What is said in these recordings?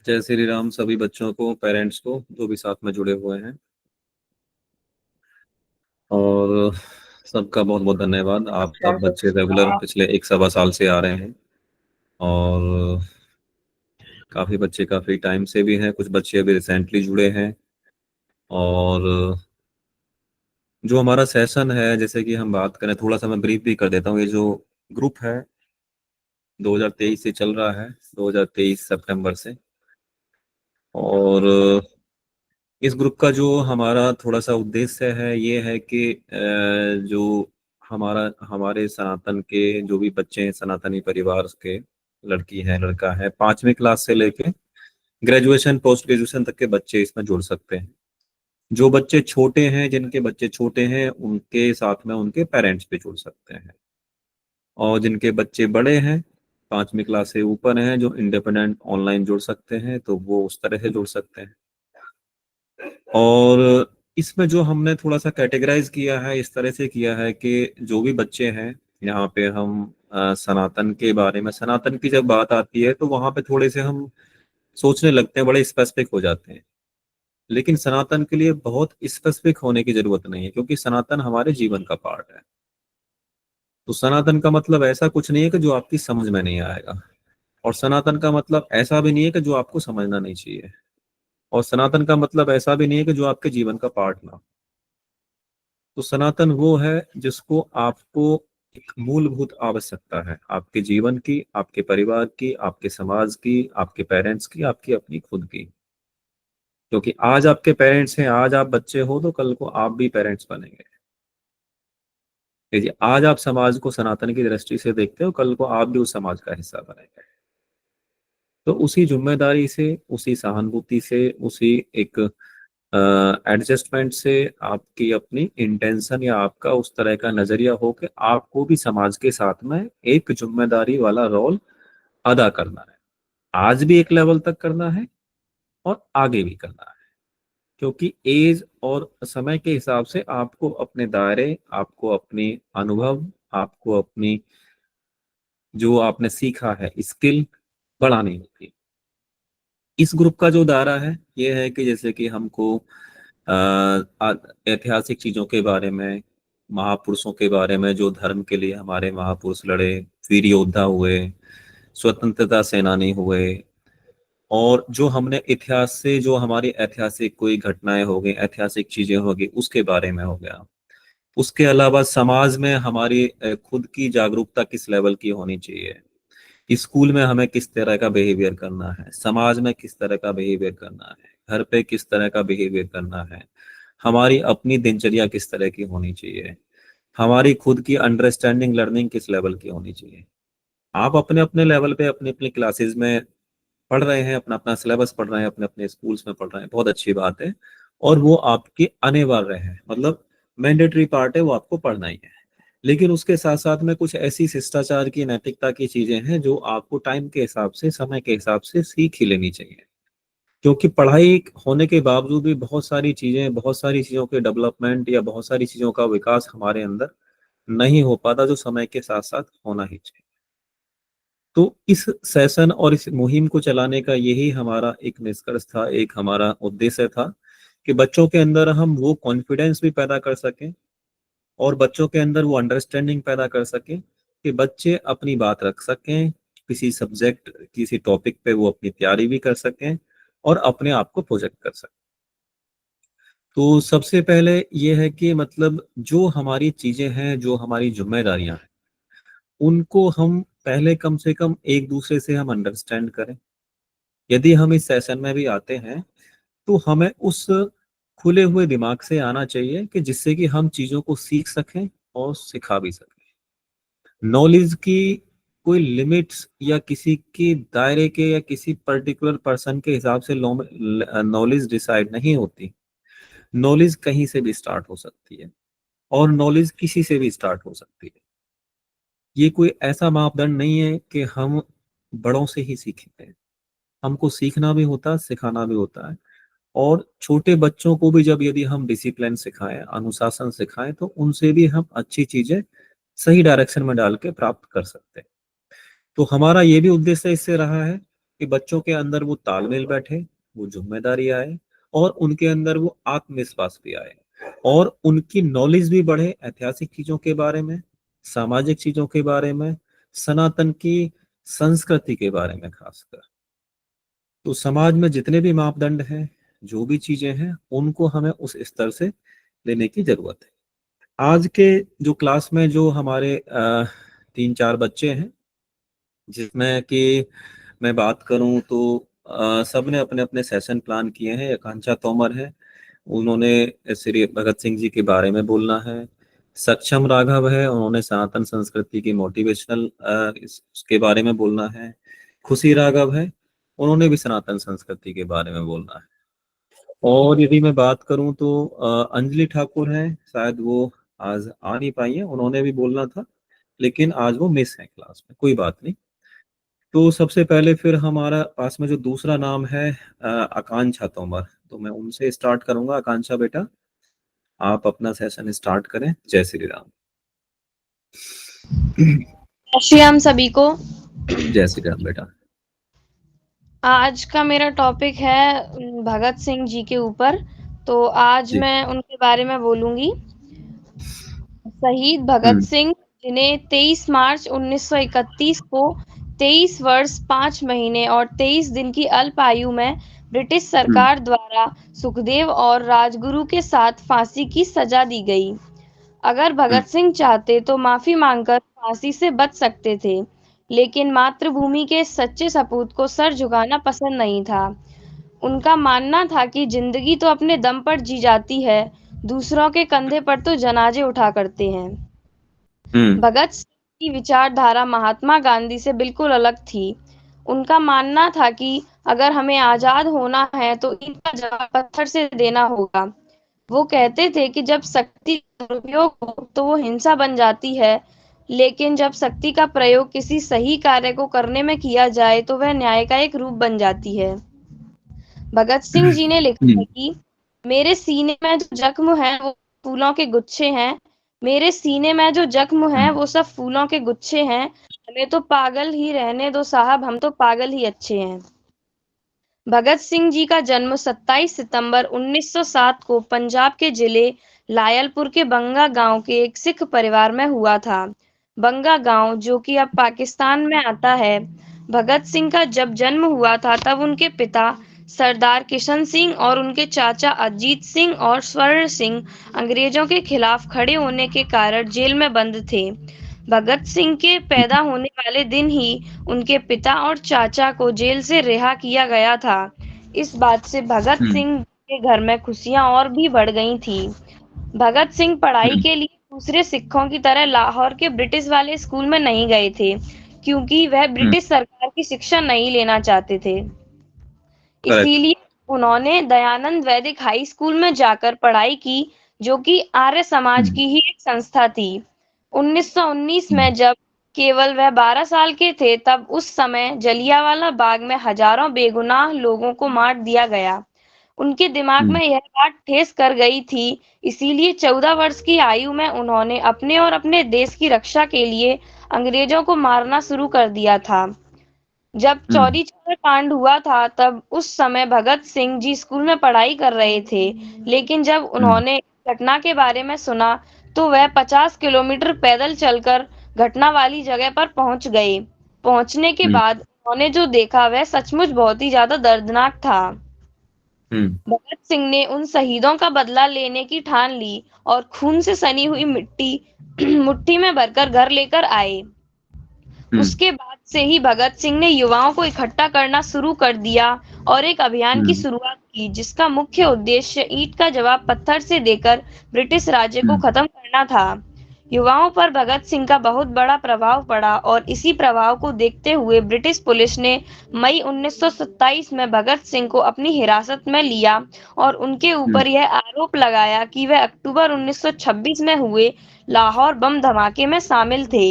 जय श्री राम सभी बच्चों को, पेरेंट्स को जो भी साथ में जुड़े हुए हैं। और सबका बहुत बहुत धन्यवाद। आप सब बच्चे रेगुलर पिछले एक सवा साल से आ रहे हैं। और काफ़ी बच्चे काफ़ी टाइम से भी हैं, कुछ बच्चे अभी रिसेंटली जुड़े हैं। और जो हमारा सेशन है, जैसे कि हम बात करें, थोड़ा सा मैं ब्रीफ भी कर देता हूँ। ये जो ग्रुप है 2023 से चल रहा है, 2023 सितंबर से। और इस ग्रुप का जो हमारा थोड़ा सा उद्देश्य है, ये है कि जो हमारे सनातन के जो भी बच्चे हैं, सनातनी परिवार के, लड़की है लड़का है, 5वीं क्लास से लेके ग्रेजुएशन पोस्ट ग्रेजुएशन तक के बच्चे इसमें जुड़ सकते हैं। जो बच्चे छोटे हैं, जिनके बच्चे छोटे हैं, उनके साथ में उनके पेरेंट्स भी जुड़ सकते हैं। और जिनके बच्चे बड़े हैं, 5वीं क्लास से ऊपर हैं, जो इंडिपेंडेंट ऑनलाइन जुड़ सकते हैं, तो वो उस तरह से जुड़ सकते हैं। और इसमें जो हमने थोड़ा सा कैटेगराइज किया है, इस तरह से किया है कि जो भी बच्चे हैं, यहाँ पे हम सनातन के बारे में, सनातन की जब बात आती है तो वहाँ पे थोड़े से हम सोचने लगते हैं, बड़े स्पेसिफिक हो जाते हैं। लेकिन सनातन के लिए बहुत स्पेसिफिक होने की जरूरत नहीं है, क्योंकि सनातन हमारे जीवन का पार्ट है। तो सनातन का मतलब ऐसा कुछ नहीं है कि जो आपकी समझ में नहीं आएगा। और सनातन का मतलब ऐसा भी नहीं है कि जो आपको समझना नहीं चाहिए। और सनातन का मतलब ऐसा भी नहीं है कि जो आपके जीवन का पार्ट ना हो। तो सनातन वो है जिसको आपको एक मूलभूत आवश्यकता है, आपके जीवन की, आपके परिवार की, आपके समाज की, आपके पेरेंट्स की, आपकी अपनी खुद की। क्योंकि आज आपके पेरेंट्स हैं, आज आप बच्चे हो, तो कल को आप भी पेरेंट्स बनेंगे। यदि आज आप समाज को सनातन की दृष्टि से देखते हो, कल को आप भी उस समाज का हिस्सा बनेंगे। तो उसी जिम्मेदारी से, उसी सहानुभूति से, उसी एक एडजस्टमेंट से, आपकी अपनी इंटेंशन या आपका उस तरह का नजरिया हो कि आपको भी समाज के साथ में एक जिम्मेदारी वाला रोल अदा करना है। आज भी एक लेवल तक करना है और आगे भी करना है। क्योंकि एज और समय के हिसाब से आपको अपने दायरे, आपको अपनी अनुभव, आपको अपनी जो आपने सीखा है स्किल बढ़ानी होगी। इस ग्रुप का जो दायरा है, ये है कि जैसे कि हमको ऐतिहासिक चीजों के बारे में, महापुरुषों के बारे में, जो धर्म के लिए हमारे महापुरुष लड़े, वीर योद्धा हुए, स्वतंत्रता सेनानी हुए, और जो हमने इतिहास से, जो हमारी ऐतिहासिक कोई घटनाएं हो गई, ऐतिहासिक चीजें हो गई, उसके बारे में हो गया। उसके अलावा समाज में हमारी खुद की जागरूकता किस लेवल की होनी चाहिए, स्कूल में हमें किस तरह का बिहेवियर करना है, समाज में किस तरह का बिहेवियर करना है, घर पे किस तरह का बिहेवियर करना है, हमारी अपनी दिनचर्या किस तरह की होनी चाहिए, हमारी खुद की अंडरस्टैंडिंग लर्निंग किस लेवल की होनी चाहिए। आप अपने अपने लेवल पे अपनी अपनी क्लासेस में पढ़ रहे हैं, अपना अपना सिलेबस पढ़ रहे हैं, अपने अपने स्कूल्स में पढ़ रहे हैं, बहुत अच्छी बात है। और वो आपके अनिवार्य है, मतलब मैंडेटरी पार्ट है, वो आपको पढ़ना ही है। लेकिन उसके साथ साथ में कुछ ऐसी शिष्टाचार की, नैतिकता की चीजें हैं जो आपको टाइम के हिसाब से, समय के हिसाब से सीख ही लेनी चाहिए। क्योंकि पढ़ाई होने के बावजूद भी बहुत सारी चीजें, बहुत सारी चीजों के डेवलपमेंट या बहुत सारी चीजों का विकास हमारे अंदर नहीं हो पाता, जो समय के साथ साथ होना ही चाहिए। तो इस सेशन और इस मुहिम को चलाने का यही हमारा एक निष्कर्ष था, एक हमारा उद्देश्य था, कि बच्चों के अंदर हम वो कॉन्फिडेंस भी पैदा कर सकें, और बच्चों के अंदर वो अंडरस्टैंडिंग पैदा कर सकें कि बच्चे अपनी बात रख सकें, किसी सब्जेक्ट, किसी टॉपिक पे वो अपनी तैयारी भी कर सकें और अपने आप को प्रोजेक्ट कर सकें। तो सबसे पहले ये है कि मतलब जो हमारी चीजें हैं, जो हमारी जिम्मेदारियां हैं, उनको हम पहले कम से कम एक दूसरे से हम अंडरस्टैंड करें। यदि हम इस सेशन में भी आते हैं, तो हमें उस खुले हुए दिमाग से आना चाहिए कि जिससे कि हम चीजों को सीख सकें और सिखा भी सकें। नॉलेज की कोई लिमिट्स या किसी के दायरे के या किसी पर्टिकुलर पर्सन के हिसाब से नॉलेज डिसाइड नहीं होती। नॉलेज कहीं से भी स्टार्ट हो सकती है, और नॉलेज किसी से भी स्टार्ट हो सकती है। ये कोई ऐसा मापदंड नहीं है कि हम बड़ों से ही सीखेंगे। हमको सीखना भी होता है, सिखाना भी होता है। और छोटे बच्चों को भी जब यदि हम डिसिप्लिन सिखाएं, अनुशासन सिखाएं, तो उनसे भी हम अच्छी चीजें सही डायरेक्शन में डाल के प्राप्त कर सकते हैं। तो हमारा ये भी उद्देश्य इससे रहा है कि बच्चों के अंदर वो तालमेल बैठे, वो जिम्मेदारी आए, और उनके अंदर वो आत्मविश्वास भी आए, और उनकी नॉलेज भी बढ़े ऐतिहासिक चीजों के बारे में, सामाजिक चीजों के बारे में, सनातन की संस्कृति के बारे में खासकर। तो समाज में जितने भी मापदंड हैं, जो भी चीजें हैं, उनको हमें उस स्तर से लेने की जरूरत है। आज के जो क्लास में जो हमारे 3-4 बच्चे हैं, जिसमें कि मैं बात करूं तो सबने अपने अपने सेशन प्लान किए हैं। आकांक्षा तोमर है, उन्होंने श्री भगत सिंह जी के बारे में बोलना है। सक्षम राघव है, उन्होंने सनातन संस्कृति की मोटिवेशनल इसके बारे में बोलना है। खुशी राघव है, उन्होंने भी सनातन संस्कृति के बारे में बोलना है। और यदि मैं बात करूं तो अंजलि ठाकुर है, शायद वो आज आ नहीं पाई है, उन्होंने भी बोलना था लेकिन आज वो मिस है क्लास में, कोई बात नहीं। तो सबसे पहले फिर हमारा पास में जो दूसरा नाम है आकांक्षा तोमर, तो मैं उनसे स्टार्ट करूंगा। आकांक्षा बेटा, आप अपना सेशन स्टार्ट करें। जय श्री राम। जय श्री राम सभी को। जय श्री राम बेटा। आज का मेरा टॉपिक है भगत सिंह जी के ऊपर। तो आज जी। मैं उनके बारे में बोलूंगी। शहीद भगत हम्म। सिंह, जिन्हें 23 मार्च 1931 को 23 वर्ष 5 महीने और 23 दिन की अल्प आयु में ब्रिटिश हम्म। सरकार द्वारा सुखदेव और राजगुरु के साथ फांसी की सजा दी गई। अगर हम्म। भगत सिंह चाहते तो माफी मांगकर फांसी से बच सकते थे, लेकिन मातृभूमि के सच्चे सपूत को सर झुकाना पसंद नहीं था। उनका मानना था कि जिंदगी तो अपने दम पर जी जाती है, दूसरों के कंधे पर तो जनाजे उठा करते हैं। हम्म। भगत सिंह की विचारधारा महात्मा गांधी से बिल्कुल अलग थी। उनका मानना था कि अगर हमें आजाद होना है तो इनका जवाब पत्थर से देना होगा। वो कहते थे कि जब शक्ति का दुरुपयोग हो तो वो हिंसा बन जाती है, लेकिन जब शक्ति का प्रयोग किसी सही कार्य को करने में किया जाए तो वह न्याय का एक रूप बन जाती है। भगत सिंह जी ने लिखा है हम्म। कि मेरे सीने में जो जख्म है वो फूलों के गुच्छे हैं। मेरे सीने में जो जख्म है हम्म। वो सब फूलों के गुच्छे हैं। हमें तो पागल ही रहने दो साहब, हम तो पागल ही अच्छे हैं। भगत सिंह जी का जन्म 27 सितंबर 1907 को पंजाब के जिले लायलपुर के बंगा गांव के एक सिख परिवार में हुआ था। बंगा गांव, जो कि अब पाकिस्तान में आता है। भगत सिंह का जब जन्म हुआ था तब उनके पिता सरदार किशन सिंह और उनके चाचा अजीत सिंह और स्वर्ण सिंह अंग्रेजों के खिलाफ खड़े होने के कारण जेल में बंद थे। भगत सिंह के पैदा होने वाले दिन ही उनके पिता और चाचा को जेल से रिहा किया गया था। इस बात से भगत हम्म। सिंह के घर में खुशियां और भी बढ़ गई थी। भगत सिंह पढ़ाई हम्म। के लिए दूसरे सिखों की तरह लाहौर के ब्रिटिश वाले स्कूल में नहीं गए थे, क्योंकि वह हम्म। ब्रिटिश सरकार की शिक्षा नहीं लेना चाहते थे। करेक्ट। इसीलिए उन्होंने दयानंद वैदिक हाई स्कूल में जाकर पढ़ाई की, जो कि आर्य समाज हम्म। की ही एक संस्था थी। 1919 हम्म। में जब केवल वह 12 साल के थे, तब उस समय जलियांवाला बाग में हजारों बेगुनाह लोगों को मार दिया गया। उनके दिमाग हम्म। में यह बात ठेस कर गई थी, इसीलिए 14 वर्ष की आयु में उन्होंने अपने और अपने देश की रक्षा के लिए अंग्रेजों को मारना शुरू कर दिया था। जब हम्म। चौरी चौरा कांड हुआ था तब उस समय भगत सिंह जी स्कूल में पढ़ाई कर रहे थे, लेकिन जब हम्म। उन्होंने घटना के बारे में सुना तो वह 50 किलोमीटर पैदल चलकर घटना वाली जगह पर पहुंच गए। पहुंचने के हम्म। बाद उन्होंने जो देखा वह सचमुच बहुत ही ज्यादा दर्दनाक था। हम्म। भगत सिंह ने उन शहीदों का बदला लेने की ठान ली और खून से सनी हुई मिट्टी मुट्ठी में भरकर घर लेकर आए। हम्म। उसके बाद से ही भगत सिंह ने युवाओं को इकट्ठा करना शुरू कर दिया और एक अभियान की हम्म। शुरुआत की, जिसका मुख्य उद्देश्य ईंट का जवाब पत्थर से देकर ब्रिटिश राज्य को हम्म। खत्म करना था। युवाओं पर भगत सिंह का बहुत बड़ा प्रभाव पड़ा और इसी प्रभाव को देखते हुए ब्रिटिश पुलिस ने मई 1927 में भगत सिंह को अपनी हिरासत में लिया और उनके हम्म। ऊपर यह आरोप लगाया कि वह अक्टूबर 1926 में हुए लाहौर बम धमाके में शामिल थे।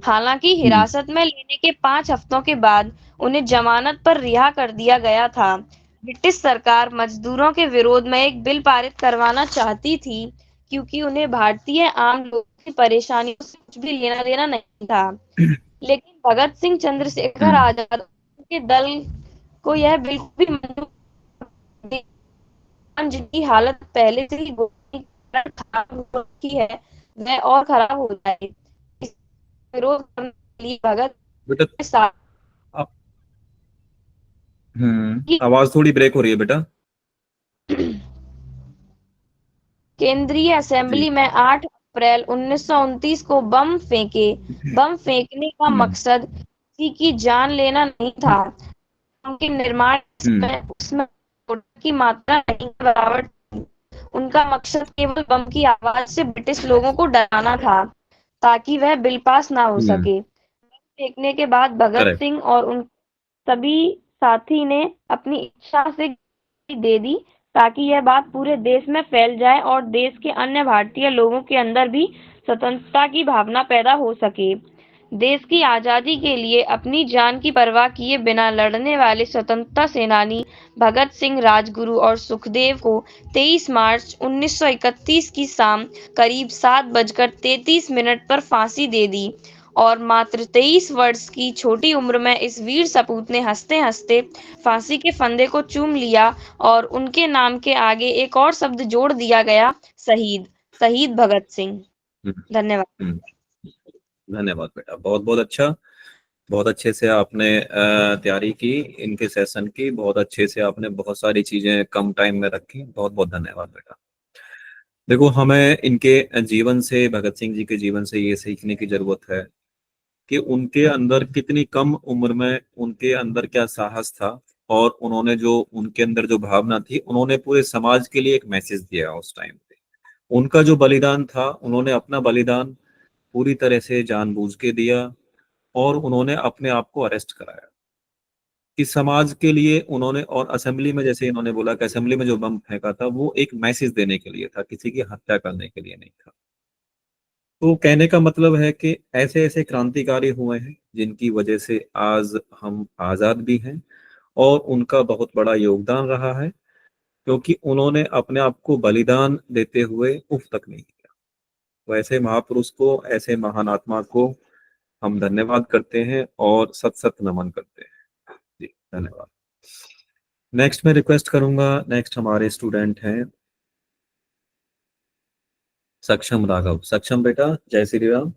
हालांकि हम्म। हिरासत में लेने के 5 हफ्तों के बाद उन्हें जमानत पर रिहा कर दिया गया था। ब्रिटिश सरकार मजदूरों के विरोध में एक बिल पारित करवाना चाहती थी, क्योंकि उन्हें भारतीय आम लोगों की परेशानियों से कुछ भी लेना देना नहीं था। लेकिन भगत सिंह चंद्रशेखर हम्म। आजाद उनके दल को यह बिल्कुल भी मंजूर नहीं, जिनकी हालत पहले से ही गोली के कारण खराब हो रखी है, वह और खराब हो जाए। इस विरोध करने के लिए भगत बेटा के साथ आप आवाज थोड़ी ब्रेक हो रही है बेटा। केंद्रीय असेंबली जी। में 8 अप्रैल 1929 को बम फेंके। बम फेंकने का हम्म मकसद किसी की जान लेना नहीं था। उनके निर्माण हम्म में उसमें पाउडर की मात्रा नहीं के बराबर थी। उनका मकसद केवल बम की आवाज से ब्रिटिश लोगों को डराना था, ताकि वह बिल पास ना हो हम्म सके। बम फेंकने के बाद भगत करेक्ट। सिंह और उन सभी साथी ने अपनी इच्छा से दे दी, ताकि यह बात पूरे देश में फैल जाए और देश के अन्य भारतीय लोगों के अंदर भी स्वतंत्रता की भावना पैदा हो सके। देश की आजादी के लिए अपनी जान की परवाह किए बिना लड़ने वाले स्वतंत्रता सेनानी भगत सिंह, राजगुरु और सुखदेव को 23 मार्च 1931 की शाम करीब 7:33 पर फांसी दे दी और मात्र 23 वर्ष की छोटी उम्र में इस वीर सपूत ने हंसते-हंसते फांसी के फंदे को चूम लिया और उनके नाम के आगे एक और शब्द जोड़ दिया गया, शहीद। शहीद भगत सिंह। हम्म धन्यवाद। हम्म, धन्यवाद बेटा, बहुत बहुत अच्छा। बहुत अच्छे से आपने तैयारी की इनके सेशन की, बहुत अच्छे से आपने बहुत सारी चीजें कम टाइम में रखी। बहुत बहुत धन्यवाद बेटा। देखो, हमें इनके जीवन से, भगत सिंह जी के जीवन से ये सीखने की जरूरत है कि उनके अंदर कितनी कम उम्र में उनके अंदर क्या साहस था, और उन्होंने जो उनके अंदर जो भावना थी, उन्होंने पूरे समाज के लिए एक मैसेज दिया उस टाइम पे। उनका जो बलिदान था, उन्होंने अपना बलिदान पूरी तरह से जानबूझ के दिया, और उन्होंने अपने आप को अरेस्ट कराया कि समाज के लिए उन्होंने। और असेंबली में, जैसे इन्होंने बोला कि असेंबली में जो बम फेंका था वो एक मैसेज देने के लिए था, किसी की हत्या करने के लिए नहीं था। तो कहने का मतलब है कि ऐसे ऐसे क्रांतिकारी हुए हैं जिनकी वजह से आज हम आजाद भी हैं, और उनका बहुत बड़ा योगदान रहा है, क्योंकि उन्होंने अपने आप को बलिदान देते हुए उफ तक नहीं किया। तो ऐसे महापुरुष को, ऐसे महान आत्मा को हम धन्यवाद करते हैं और सत सत नमन करते हैं। जी धन्यवाद। नेक्स्ट मैं रिक्वेस्ट करूंगा, नेक्स्ट हमारे स्टूडेंट हैं सक्षम राघव। सक्षम बेटा, जय श्री राम।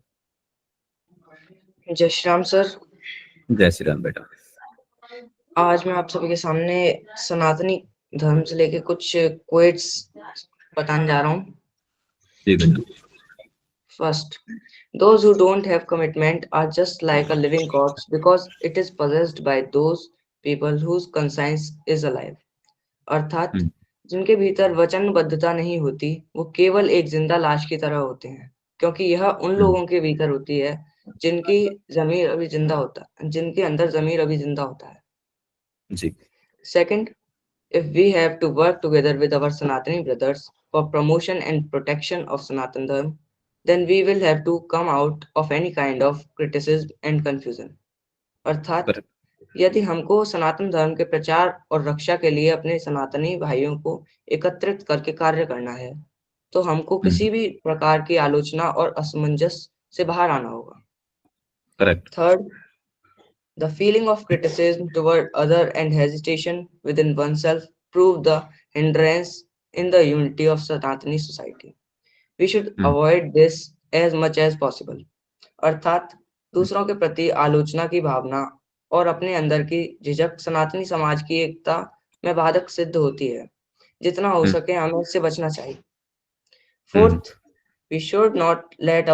जय श्री राम सर। जय श्री राम बेटा। आज मैं आप सभी के सामने सनातनी धर्म से लेके कुछ क्वेट्स बताने जा रहा हूँ। जी बेटा। First, those who don't have commitment are just like a living corpse because it is possessed by those people whose conscience is alive. अर्थात जिनके भीतर वचनबद्धता नहीं होती, वो केवल एक जिंदा लाश की तरह होते हैं, क्योंकि यह उन लोगों के भीतर होती है जिनकी जमीर अभी जिंदा होता है, जिनके अंदर जमीर अभी जिंदा होता है। जी। Second, if we have to work together with our Sanatani brothers for promotion and protection of Sanatan Dharma, then we will have to come out of any kind of criticism and confusion. अर्थात Correct. यदि हमको सनातन धर्म के प्रचार और रक्षा के लिए अपने सनातनी भाइयों को एकत्रित करके कार्य करना है, तो हमको किसी भी प्रकार की आलोचना और असमंजस से बाहर आना होगा। Correct. Third, the feeling of criticism toward other and hesitation within oneself prove the hindrance in the unity of Sanatani society. We should avoid this as much as possible. अर्थात दूसरों के प्रति आलोचना की भावना और अपने अंदर की झिझक सनातनी समाज की एकता में बाधक सिद्ध होती है। जितना हो सके हमें इससे बचना चाहिए। Fourth, we should not let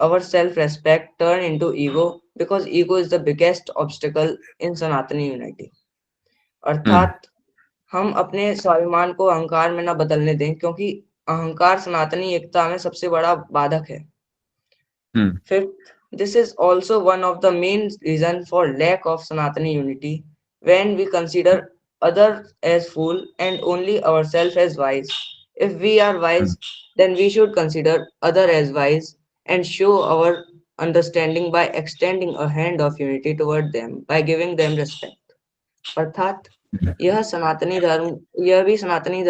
our self-respect turn into ego because ego is the biggest obstacle in Sanatani unity. अर्थात हम अपने स्वाभिमान को अहंकार में न बदलने दें, क्योंकि अहंकार सनातनी एकता में सबसे बड़ा बाधक है। Fifth, this is also one of the main reasons for lack of Sanatani unity when we consider others as fool and only ourselves as wise. If we are wise, then we should consider other as wise and show our understanding by extending a hand of unity toward them by giving them respect. अर्थात यह भी सनातनी धर्म यह भी सनातनी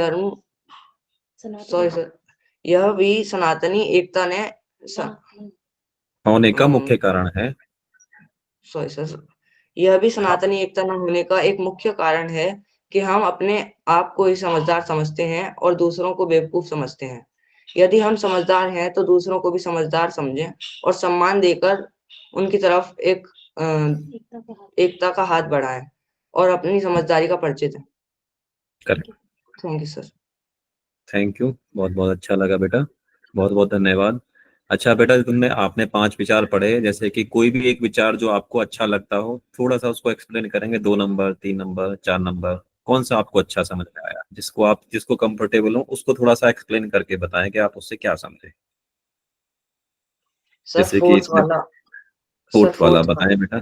एकता ने होने का मुख्य कारण है। सॉरी सर, यह भी हाँ सनातनी एकता न होने का एक मुख्य कारण है कि हम अपने आप को ही समझदार समझते हैं और दूसरों को बेवकूफ समझते हैं। यदि हम समझदार हैं तो दूसरों को भी समझदार समझें और सम्मान देकर उनकी तरफ एकता का हाथ बढ़ाएं और अपनी समझदारी का परिचय दें। Correct. Thank you sir. Thank you, बहुत बहुत अच्छा लगा बेटा, बहुत बहुत धन्यवाद। अच्छा बेटा, तुमने आपने 5 विचार पढ़े, जैसे कि कोई भी एक विचार जो आपको अच्छा लगता हो, थोड़ा सा उसको एक्सप्लेन करेंगे, 2 नंबर, 3 नंबर, 4 नंबर, कौन सा आपको अच्छा समझ में आया, जिसको कंफर्टेबल हो उसको थोड़ा सा एक्सप्लेन करके बताएं कि आप उससे क्या समझे। सर जैसे कि फोर्थ इसमें वाला। सर फोर्थ वाला फोर्थ बताएं वाला। बेटा,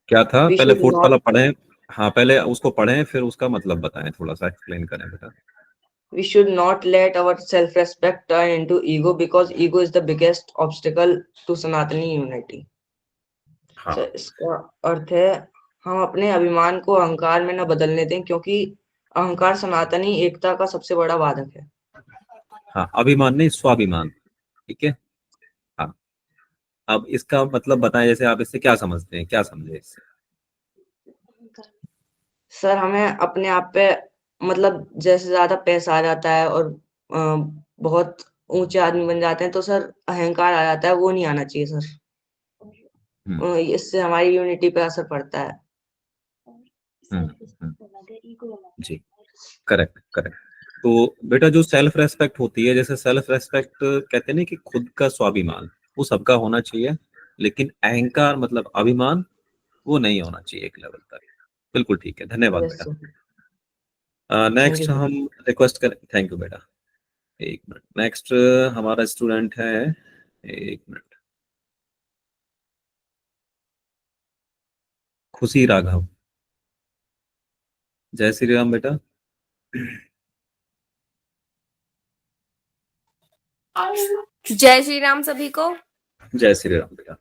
क्या था, वी पहले शुड फोर्थ वाला नॉट पढ़ें। हाँ, पहले उसको पढ़ें फिर उसका मतलब बताएं, थोड़ा सा एक्सप्लेन करें बेटा। We should not let our self-respect turn into ego because ego is the biggest obstacle to Sanatani unity. हाँ। सर इसका अर्थ है हम अपने अभिमान को अहंकार में न बदलने दें क्योंकि अहंकार सनातनी एकता का सबसे बड़ा बाधक है। हाँ, अभिमान नहीं, स्वाभिमान। ठीक है। हाँ, अब इसका मतलब बताएं, जैसे आप इससे क्या समझते हैं, क्या समझे इससे। सर हमें अपने आप पे मतलब जैसे ज्यादा पैसा आ जाता है और बहुत ऊंचे आदमी बन जाते हैं तो सर अहंकार आ जाता है, वो नहीं आना चाहिए सर। इससे हमारी यूनिटी पे असर पड़ता है। जी, करेक्ट करेक्ट। तो बेटा, जो सेल्फ रेस्पेक्ट होती है, जैसे सेल्फ रेस्पेक्ट कहते हैं ना कि खुद का स्वाभिमान, वो सबका होना चाहिए, लेकिन अहंकार मतलब अभिमान, वो नहीं होना चाहिए एक लेवल तक। बिल्कुल ठीक है, धन्यवाद यस बेटा। Sir. Thank you next sir. हम रिक्वेस्ट करें, थैंक यू बेटा। एक मिनट, नेक्स्ट हमारा स्टूडेंट है, एक मिनट, खुशी राघव। जय श्री राम बेटा। जय श्री राम सभी को। जय श्री राम बेटा।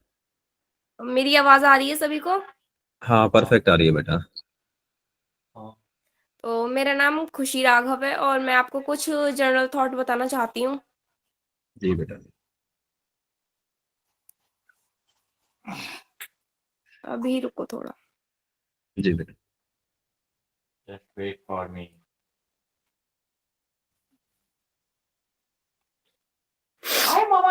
मेरी आवाज आ रही है सभी को? हाँ, परफेक्ट आ रही है बेटा। तो मेरा नाम खुशी राघव है और मैं आपको कुछ जनरल थॉट बताना चाहती हूँ। जी बेटा। अभी रुको थोड़ा। जी बेटा। Just wait for me. Hi, Mama.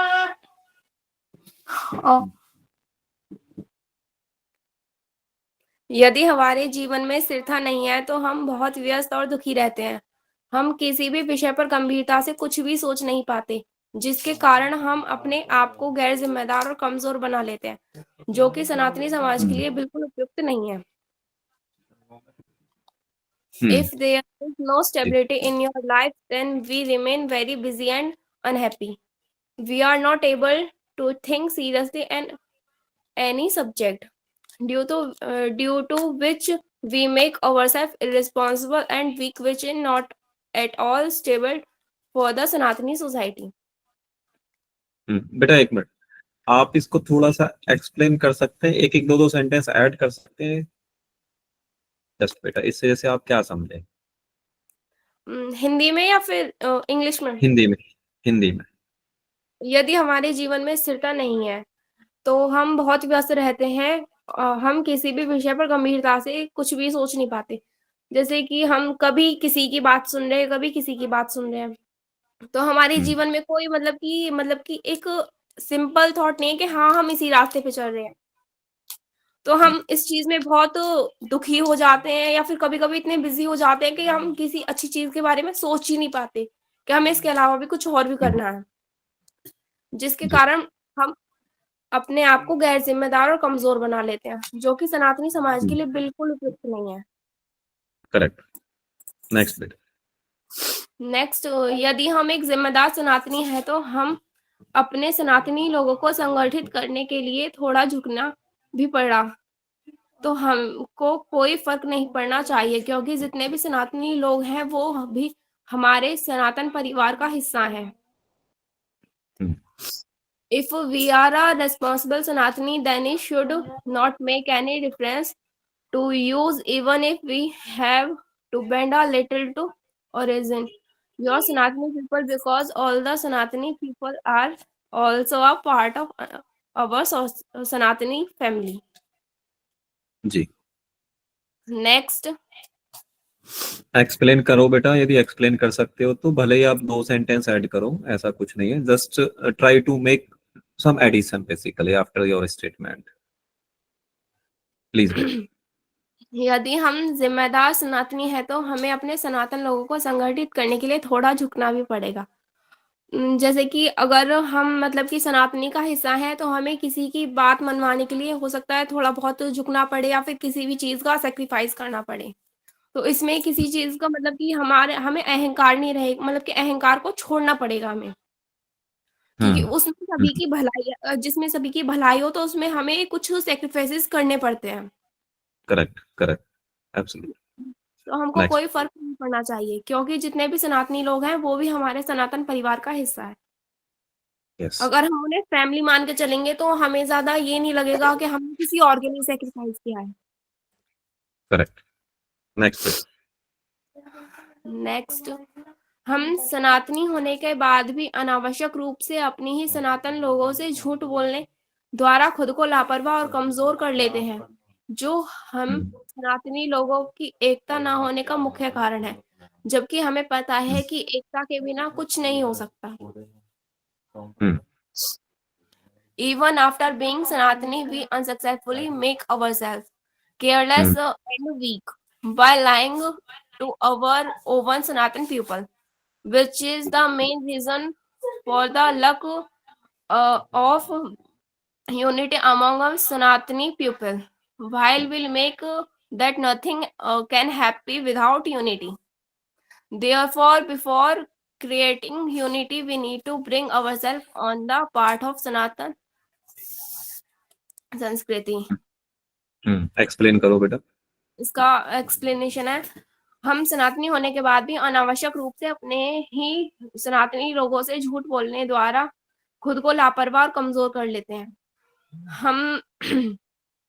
यदि हमारे जीवन में स्थिरता नहीं है तो हम बहुत व्यस्त और दुखी रहते हैं। हम किसी भी विषय पर गंभीरता से कुछ भी सोच नहीं पाते, जिसके कारण हम अपने आप को गैर जिम्मेदार और कमजोर बना लेते हैं, जो कि सनातनी समाज के लिए बिल्कुल उपयुक्त नहीं है। If there is no stability in your life, then we remain very busy and unhappy. We are not able to think seriously and any subject, due to which we make ourselves irresponsible and weak, which is not at all stable for the Sanatani society. बेटा एक minute, आप इसको थोड़ा सा explain कर सकते हैं, एक एक दो दो सेंटेंस ऐड कर सकते हैं जस्ट बेटा, इससे जैसे आप क्या समझे। हिंदी में या फिर इंग्लिश में? हिंदी में, हिंदी में। यदि हमारे जीवन में स्थिरता नहीं है तो हम बहुत व्यस्त रहते हैं। हम किसी भी विषय पर गंभीरता से कुछ भी सोच नहीं पाते, जैसे कि हम कभी किसी की बात सुन रहे हैं, कभी किसी की बात सुन रहे हैं। तो हमारे जीवन में कोई मतलब कि एक सिंपल थॉट नहीं है कि हाँ हम इसी रास्ते पे चल रहे हैं। तो हम इस चीज में बहुत दुखी हो जाते हैं या फिर कभी कभी इतने बिजी हो जाते हैं कि हम किसी अच्छी चीज के बारे में सोच ही नहीं पाते कि हमें इसके अलावा भी कुछ और भी करना है, जिसके जी, कारण हम अपने आप को गैर जिम्मेदार और कमजोर बना लेते हैं, जो कि सनातनी समाज के लिए बिल्कुल उपयुक्त नहीं है। करेक्ट। नेक्स्ट बेटा। नेक्स्ट, यदि हम एक जिम्मेदार सनातनी है तो हम अपने सनातनी लोगों को संगठित करने के लिए थोड़ा झुकना भी पड़ा तो हमको कोई फर्क नहीं पड़ना चाहिए, क्योंकि जितने भी सनातनी लोग हैं वो भी हमारे सनातन परिवार का हिस्सा हैं। If we are a responsible Sanatani, then it should not make any difference to use, even if we have to bend a little to origin. Your Sanatani people, because all the Sanatani people are also a part of our Sanatani family. जी, next, explain करो बेटा, यदि explain कर सकते हो तो भले ही आप 2 सेंटेंस ऐड करो, ऐसा कुछ नहीं है, just try to make some addition basically after your statement, please बेटा। यदि हम जिम्मेदार सनातनी है तो हमें अपने सनातन लोगों को संगठित करने के लिए थोड़ा झुकना भी पड़ेगा। जैसे कि अगर हम मतलब कि सनातनी का हिस्सा है तो हमें किसी की बात मनवाने के लिए हो सकता है थोड़ा बहुत झुकना पड़े या फिर किसी भी चीज का सेक्रीफाइस करना पड़े। तो इसमें किसी चीज का मतलब कि हमें अहंकार नहीं रहेगा, मतलब कि अहंकार को छोड़ना पड़ेगा हमें, क्योंकि उसमें सभी की भलाई, जिसमें सभी की भलाई हो तो उसमें हमें कुछ सेक्रीफाइसेस करने पड़ते हैं। Correct correct, absolutely. तो हमको नेक्स्ट। कोई फर्क नहीं पड़ना चाहिए, क्योंकि जितने भी सनातनी लोग हैं वो भी हमारे सनातन परिवार का हिस्सा है। यस, अगर हम उन्हें फैमिली मान के चलेंगे तो हमें ज्यादा ये नहीं लगेगा कि हमने किसी और के लिए सेक्रीफाइस किया है। करेक्ट। नेक्स्ट बेटा। नेक्स्ट, हम सनातनी होने के बाद भी अनावश्यक रूप से अपनी ही सनातन लोगों से झूठ बोलने द्वारा खुद को लापरवाह और कमजोर कर लेते हैं, जो हम सनातनी लोगों की एकता ना होने का मुख्य कारण है, जबकि हमें पता है कि एकता के बिना कुछ नहीं हो सकता। Even after being Sanatani, we unsuccessfully make ourselves careless and weak by lying to our own Sanatan people, which is the main reason for the lack of unity among us Sanatani people. While we'll make that nothing can happen without unity. Therefore, before creating unity, we need to bring ourselves on the part of Sanatan संस्कृति। Explain करो बेटा। इसका explanation है, हम सनातनी होने के बाद भी अनावश्यक रूप से अपने ही सनातनी लोगों से झूठ बोलने द्वारा खुद को लापरवाह और कमजोर कर लेते हैं। हम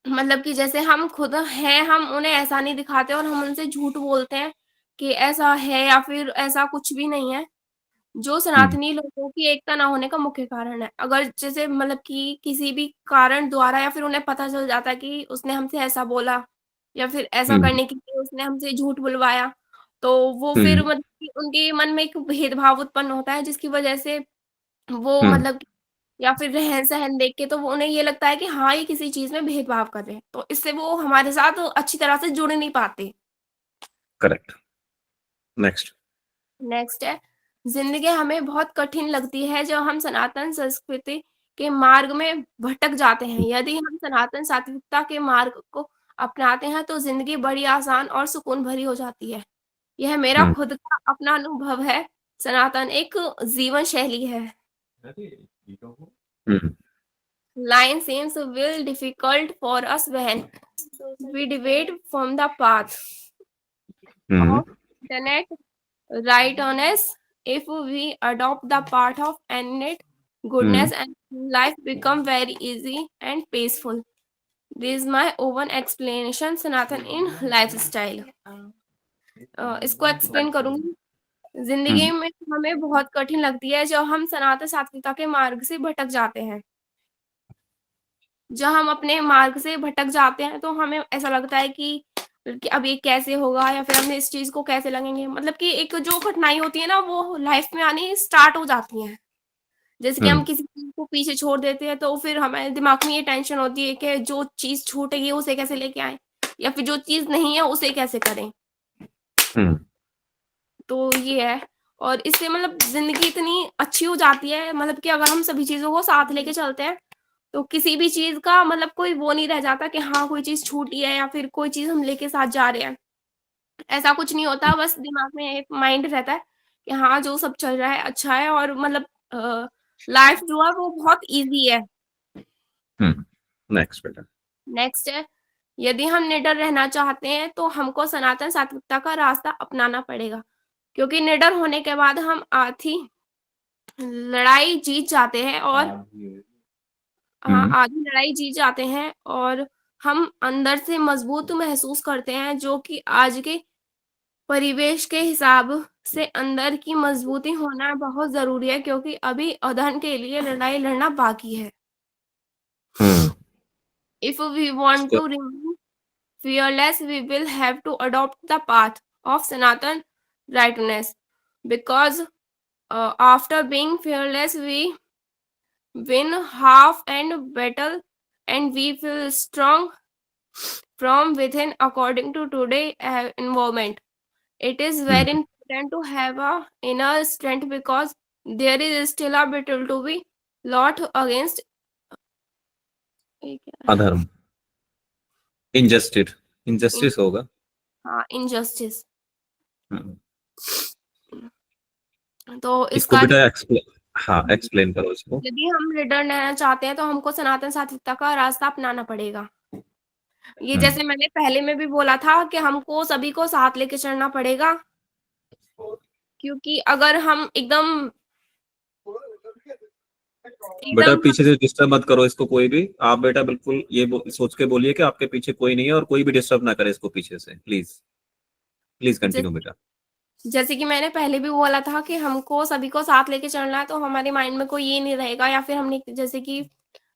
मतलब कि जैसे हम खुद हैं, हम उन्हें ऐसा नहीं दिखाते और हम उनसे झूठ बोलते हैं कि ऐसा है या फिर ऐसा कुछ भी नहीं है, जो सनातनी लोगों की एकता ना होने का मुख्य कारण है। अगर जैसे मतलब कि किसी भी कारण द्वारा या फिर उन्हें पता चल जाता है कि उसने हमसे ऐसा बोला या फिर ऐसा करने के लिए उसने हमसे झूठ बुलवाया, तो वो फिर मतलब कि उनके मन में एक भेदभाव उत्पन्न होता है, जिसकी वजह से वो मतलब कि या फिर रहन-सहन देख के तो वो उन्हें ये लगता है कि हाँ, ये किसी चीज़ में भेदभाव कर रहे हैं, तो इससे वो हमारे साथ अच्छी तरह से जुड़ नहीं पाते। करेक्ट। नेक्स्ट। नेक्स्ट है, जिंदगी हमें बहुत कठिन लगती है जब हम सनातन संस्कृति के मार्ग में भटक जाते हैं। यदि हम सनातन सात्विकता के मार्ग को अपनाते हैं तो जिंदगी बड़ी आसान और सुकून भरी हो जाती है। यह मेरा खुद का अपना अनुभव है। सनातन एक जीवन शैली है। Line seems will difficult for us when we deviate from the path of internet right honest. If we adopt the path of innate goodness and life become very easy and peaceful. This is my own explanation Sanatan in lifestyle. इसको explain करूंगी। जिंदगी में हमें बहुत कठिन लगती है जब हम सनातन सात्विकता के मार्ग से भटक जाते हैं। जब हम अपने मार्ग से भटक जाते हैं तो हमें ऐसा लगता है कि अब ये कैसे होगा या फिर हम इस चीज को कैसे लगेंगे, मतलब कि एक जो कठिनाई होती है ना वो लाइफ में आनी स्टार्ट हो जाती है। जैसे कि हम किसी चीज को पीछे छोड़ देते हैं तो फिर हमारे दिमाग में ये टेंशन होती है कि जो चीज छूटेगी उसे कैसे लेके आए या फिर जो चीज नहीं है उसे कैसे करें। तो ये है, और इससे मतलब जिंदगी इतनी अच्छी हो जाती है, मतलब कि अगर हम सभी चीजों को साथ लेके चलते हैं तो किसी भी चीज का मतलब कोई वो नहीं रह जाता कि हाँ कोई चीज छूटी है या फिर कोई चीज हम लेके साथ जा रहे हैं। ऐसा कुछ नहीं होता, बस दिमाग में एक माइंड रहता है कि हाँ जो सब चल रहा है अच्छा है, और मतलब लाइफ जो है वो बहुत इजी है। नेक्स्ट बेटा। नेक्स्ट है, यदि हम निडर रहना चाहते हैं तो हमको सनातन सात्विकता का रास्ता अपनाना पड़ेगा, क्योंकि निडर होने के बाद हम आधी लड़ाई जीत जाते हैं और आधी लड़ाई जीत जाते हैं और हम अंदर से मजबूत महसूस करते हैं, जो कि आज के परिवेश के हिसाब से अंदर की मजबूती होना बहुत जरूरी है, क्योंकि अभी अधर्म के लिए लड़ाई लड़ना बाकी है। If we want to remain fearless, we will have to adopt the path of Sanatan rightness, because after being fearless, we win half and battle, and we feel strong from within according to today environment. It is very important to have a inner strength, because there is still a battle to be lot against अधर्म, injustice होगा। injustice. हम्म, तो इसको इसका बेटा explain करो इसको। यदि हम लीडर रहना चाहते हैं तो हमको सनातन सात्विकता का रास्ता अपनाना पड़ेगा। ये जैसे मैंने पहले में भी बोला था कि हमको सभी को साथ लेके चलना पड़ेगा, क्योंकि अगर हम एकदम बेटा एकदम पीछे से डिस्टर्ब मत करो इसको, कोई भी आप बेटा बिल्कुल ये सोच के बोलिए कि आपके पीछे कोई नहीं है और कोई भी डिस्टर्ब ना करे इसको पीछे से, प्लीज प्लीज कंटिन्यू बेटा। जैसे कि मैंने पहले भी बोला था कि हमको सभी को साथ लेके चलना है, तो हमारे माइंड में कोई ये नहीं रहेगा, या फिर हमने जैसे कि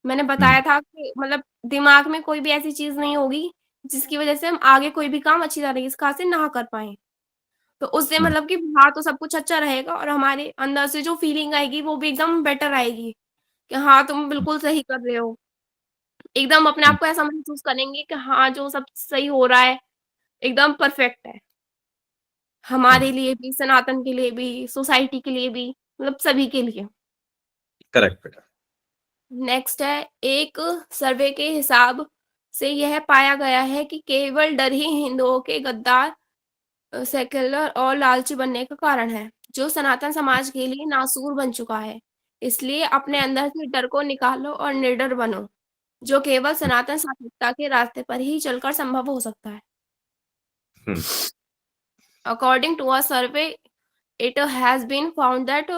मैंने बताया था कि मतलब दिमाग में कोई भी ऐसी चीज नहीं होगी जिसकी वजह से हम आगे कोई भी काम अच्छी तरीके से ना कर पाए। तो उससे मतलब कि हाँ, तो सब कुछ अच्छा रहेगा, और हमारे अंदर से जो फीलिंग आएगी वो भी एकदम बेटर आएगी कि हाँ, तुम बिल्कुल सही कर रहे हो। एकदम अपने आप को ऐसा महसूस करेंगे कि हाँ, जो सब सही हो रहा है एकदम परफेक्ट है, हमारे लिए भी, सनातन के लिए भी, सोसाइटी के लिए भी, मतलब सभी के लिए। करेक्ट बेटा। नेक्स्ट है, एक सर्वे के हिसाब से यह पाया गया है कि केवल डर ही हिंदुओं के गद्दार, सेक्युलर और लालची बनने का कारण है, जो सनातन समाज के लिए नासूर बन चुका है। इसलिए अपने अंदर से डर को निकालो और निडर बनो, जो केवल सनातन सात्विकता के रास्ते पर ही चलकर संभव हो सकता है। According to a survey, it has been found that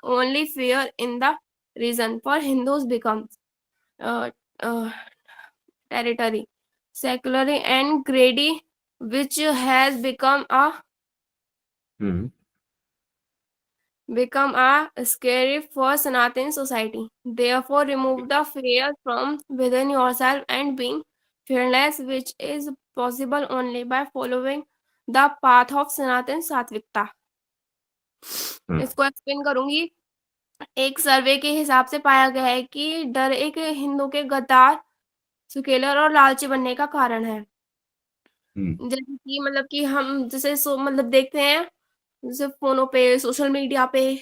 only fear in the reason for Hindus becomes uh, territory, secular and greedy, which has become scary for Sanatani society. Therefore, remove the fear from within yourself and being fearless, which is possible only by following the path of Sanatani सात्विकता। इसको explain करूंगी। एक सर्वे के हिसाब से पाया गया है कि डर एक हिंदू के गद्दार, सेक्युलर और लालची बनने का कारण है। जैसे कि मतलब कि हम जैसे मतलब देखते हैं जैसे फोनों पे, सोशल मीडिया पे,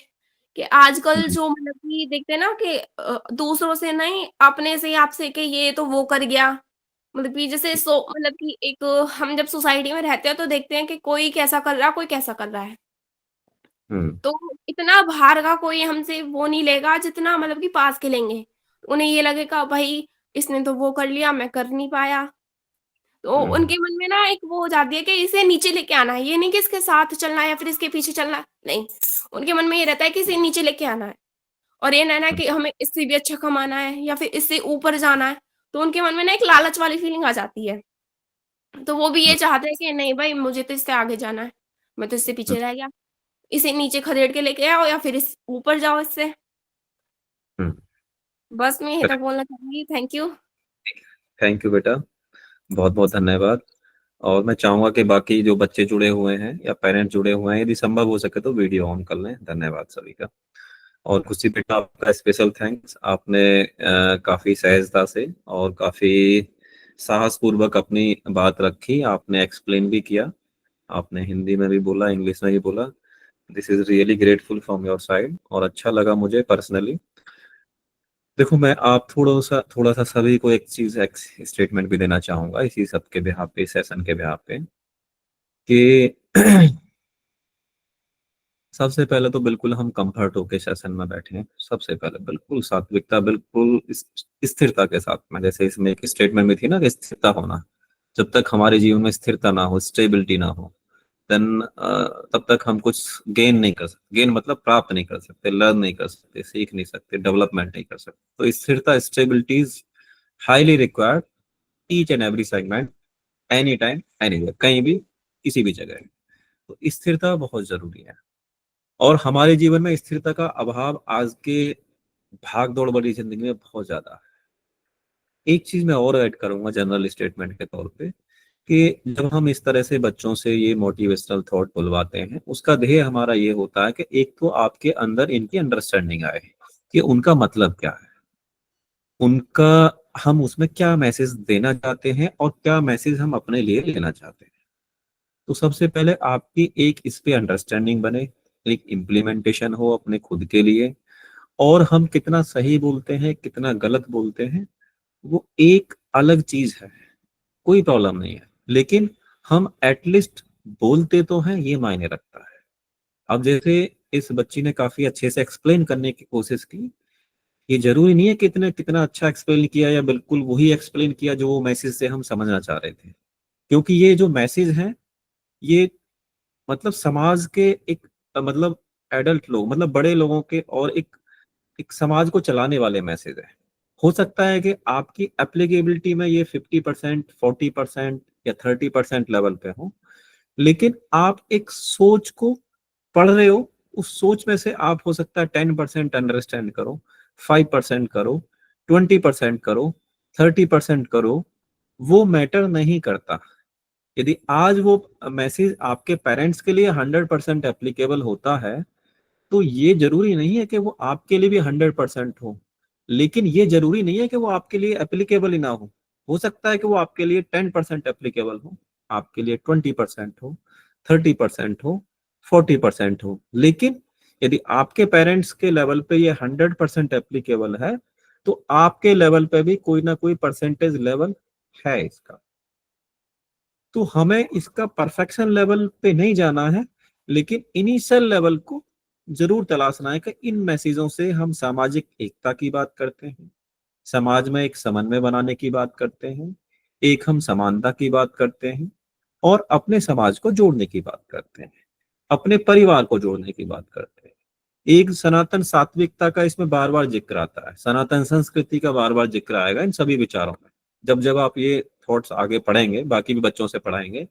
कि आजकल जो मतलब कि देखते हैं ना कि दूसरों से नहीं, अपने से ही आपसे कि ये तो वो कर गया, मतलब कि जैसे मतलब कि एक हम जब सोसाइटी में रहते हैं तो देखते हैं कि कोई कैसा कर रहा है, कोई कैसा कर रहा है, तो इतना बाहर का कोई हमसे वो नहीं लेगा जितना मतलब कि पास के लेंगे। उन्हें ये लगेगा भाई इसने तो वो कर लिया, मैं कर नहीं पाया, तो उनके मन में ना एक वो हो जाती है कि इसे नीचे लेके आना है, ये नहीं कि इसके साथ चलना है या फिर इसके पीछे चलना है, नहीं, उनके मन में ये रहता है कि इसे नीचे लेके आना है, और ये ना कि हमें इससे भी अच्छा कमाना है या फिर इससे ऊपर जाना है, तो उनके मन में ना एक लालच वाली फीलिंग आ जाती है। तो वो भी ये चाहते हैं कि नहीं भाई, मुझे तो इससे आगे जाना है, मैं तो इससे पीछे रह गया, इसे नीचे खदेड़ के लेके आओ या फिर इस ऊपर जाओ इससे। बस मैं यही तक बोलना चाहूंगी। Thank you. थैंक यू बेटा, बहुत बहुत धन्यवाद। और मैं चाहूंगा कि बाकी जो बच्चे जुड़े हुए हैं या पेरेंट्स जुड़े हुए हैं, यदि संभव हो सके तो वीडियो ऑन कर लें। धन्यवाद सभी का। और खुशी बेटा, आपका स्पेशल थैंक्स। आपने काफी सहजता से और काफी साहस पूर्वक अपनी बात रखी, आपने एक्सप्लेन भी किया, आपने हिंदी में भी बोला, इंग्लिश में भी बोला। This is really grateful from your side, और अच्छा लगा मुझे पर्सनली। देखो, मैं आप थोड़ा सा सभी को एक चीज स्टेटमेंट भी देना चाहूंगा इसी सब के बिहाफ पे, सेशन के बिहाफ पे, कि सबसे पहले तो बिल्कुल हम कंफर्ट होके सेशन में बैठे हैं। सबसे पहले बिल्कुल सात्विकता, बिल्कुल स्थिरता के साथ में, जैसे इसमें एक स्टेटमेंट में थी ना कि स्थिरता होना। जब तक हमारे जीवन में स्थिरता ना हो, स्टेबिलिटी ना हो, देन तब तक हम कुछ गेन नहीं कर सकते। गेन मतलब प्राप्त नहीं कर सकते, लर्न नहीं कर सकते, सीख नहीं सकते, डेवलपमेंट नहीं कर सकते। तो स्थिरता, stability is highly required each and every segment, any time, anywhere, कहीं भी, किसी भी जगह। तो स्थिरता बहुत जरूरी है। और हमारे जीवन में स्थिरता का अभाव आज के भाग दौड़ भरी जिंदगी में बहुत ज्यादा है। एक चीज मैं और ऐड करूंगा जनरल स्टेटमेंट के तौर पे, कि जब हम इस तरह से बच्चों से ये मोटिवेशनल थॉट बुलवाते हैं, उसका ध्येय हमारा ये होता है कि एक तो आपके अंदर इनकी अंडरस्टैंडिंग आए कि उनका मतलब क्या है, उनका हम उसमें क्या मैसेज देना चाहते हैं और क्या मैसेज हम अपने लिए लेना चाहते हैं। तो सबसे पहले आपकी एक इस पे अंडरस्टैंडिंग बने, एक इम्प्लीमेंटेशन हो अपने खुद के लिए, और हम कितना सही बोलते हैं कितना गलत बोलते हैं वो एक अलग चीज है, कोई प्रॉब्लम नहीं है, लेकिन हम एटलीस्ट बोलते तो हैं, ये मायने रखता है। अब जैसे इस बच्ची ने काफी अच्छे से एक्सप्लेन करने की कोशिश की, ये जरूरी नहीं है कि इतने कितना अच्छा एक्सप्लेन किया या बिल्कुल वही एक्सप्लेन किया जो वो मैसेज से हम समझना चाह रहे थे, क्योंकि ये जो मैसेज है ये मतलब समाज के एक मतलब एडल्ट लोग मतलब बड़े लोगों के और एक समाज को चलाने वाले मैसेज है। हो सकता है कि आपकी एप्लीकेबिलिटी में ये 50%, 40% या 30% लेवल पे हो, लेकिन आप एक सोच को पढ़ रहे हो, उस सोच में से आप हो सकता है 10% अंडरस्टैंड करो, 5% करो, 20% करो, 30% करो, वो मैटर नहीं करता। यदि आज वो मैसेज आपके पेरेंट्स के लिए 100% एप्लीकेबल होता है, तो ये जरूरी नहीं है कि वो आपके लिए भी 100% हो, लेकिन ये जरूरी नहीं है कि वो आपके लिए एप्लीकेबल ही ना हो सकता है कि वो आपके लिए 10% एप्लीकेबल हो, आपके लिए 20% हो, 30% हो, 40% हो, लेकिन यदि आपके पेरेंट्स के लेवल पे ये 100% एप्लीकेबल है, तो आपके लेवल पे भी कोई ना कोई परसेंटेज लेवल है इसका। तो हमें इसका परफेक्शन लेवल पे नहीं जाना है, लेकिन इनिशियल लेवल को जरूर तलाशना है कि इन मैसेजों से हम सामाजिक एकता की बात करते हैं, समाज में एक समन्वय बनाने की बात करते हैं, एक हम समानता की बात करते हैं, और अपने समाज को जोड़ने की बात करते हैं, अपने परिवार को जोड़ने की बात करते हैं। एक सनातन सात्विकता का इसमें बार बार जिक्र आता है, सनातन संस्कृति का बार बार जिक्र आएगा इन सभी विचारों में। जब जब आप ये थॉट्स आगे पढ़ेंगे, बाकी भी बच्चों से पढ़ाएंगे,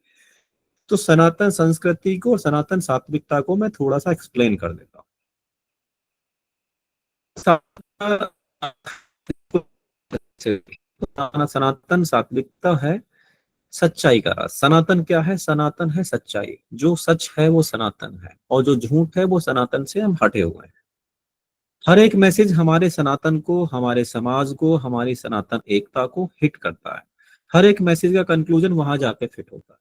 तो सनातन संस्कृति को और सनातन सात्विकता को मैं थोड़ा सा एक्सप्लेन कर देता हूँ। सनातन सात्विकता है सच्चाई का राज। सनातन क्या है? सनातन है सच्चाई, जो सच है वो सनातन है, और जो झूठ है वो सनातन से हम हटे हुए हैं। हर एक मैसेज हमारे सनातन को, हमारे समाज को, हमारी सनातन एकता को हिट करता है। हर एक मैसेज का कंक्लूजन वहां जाके फिट होता है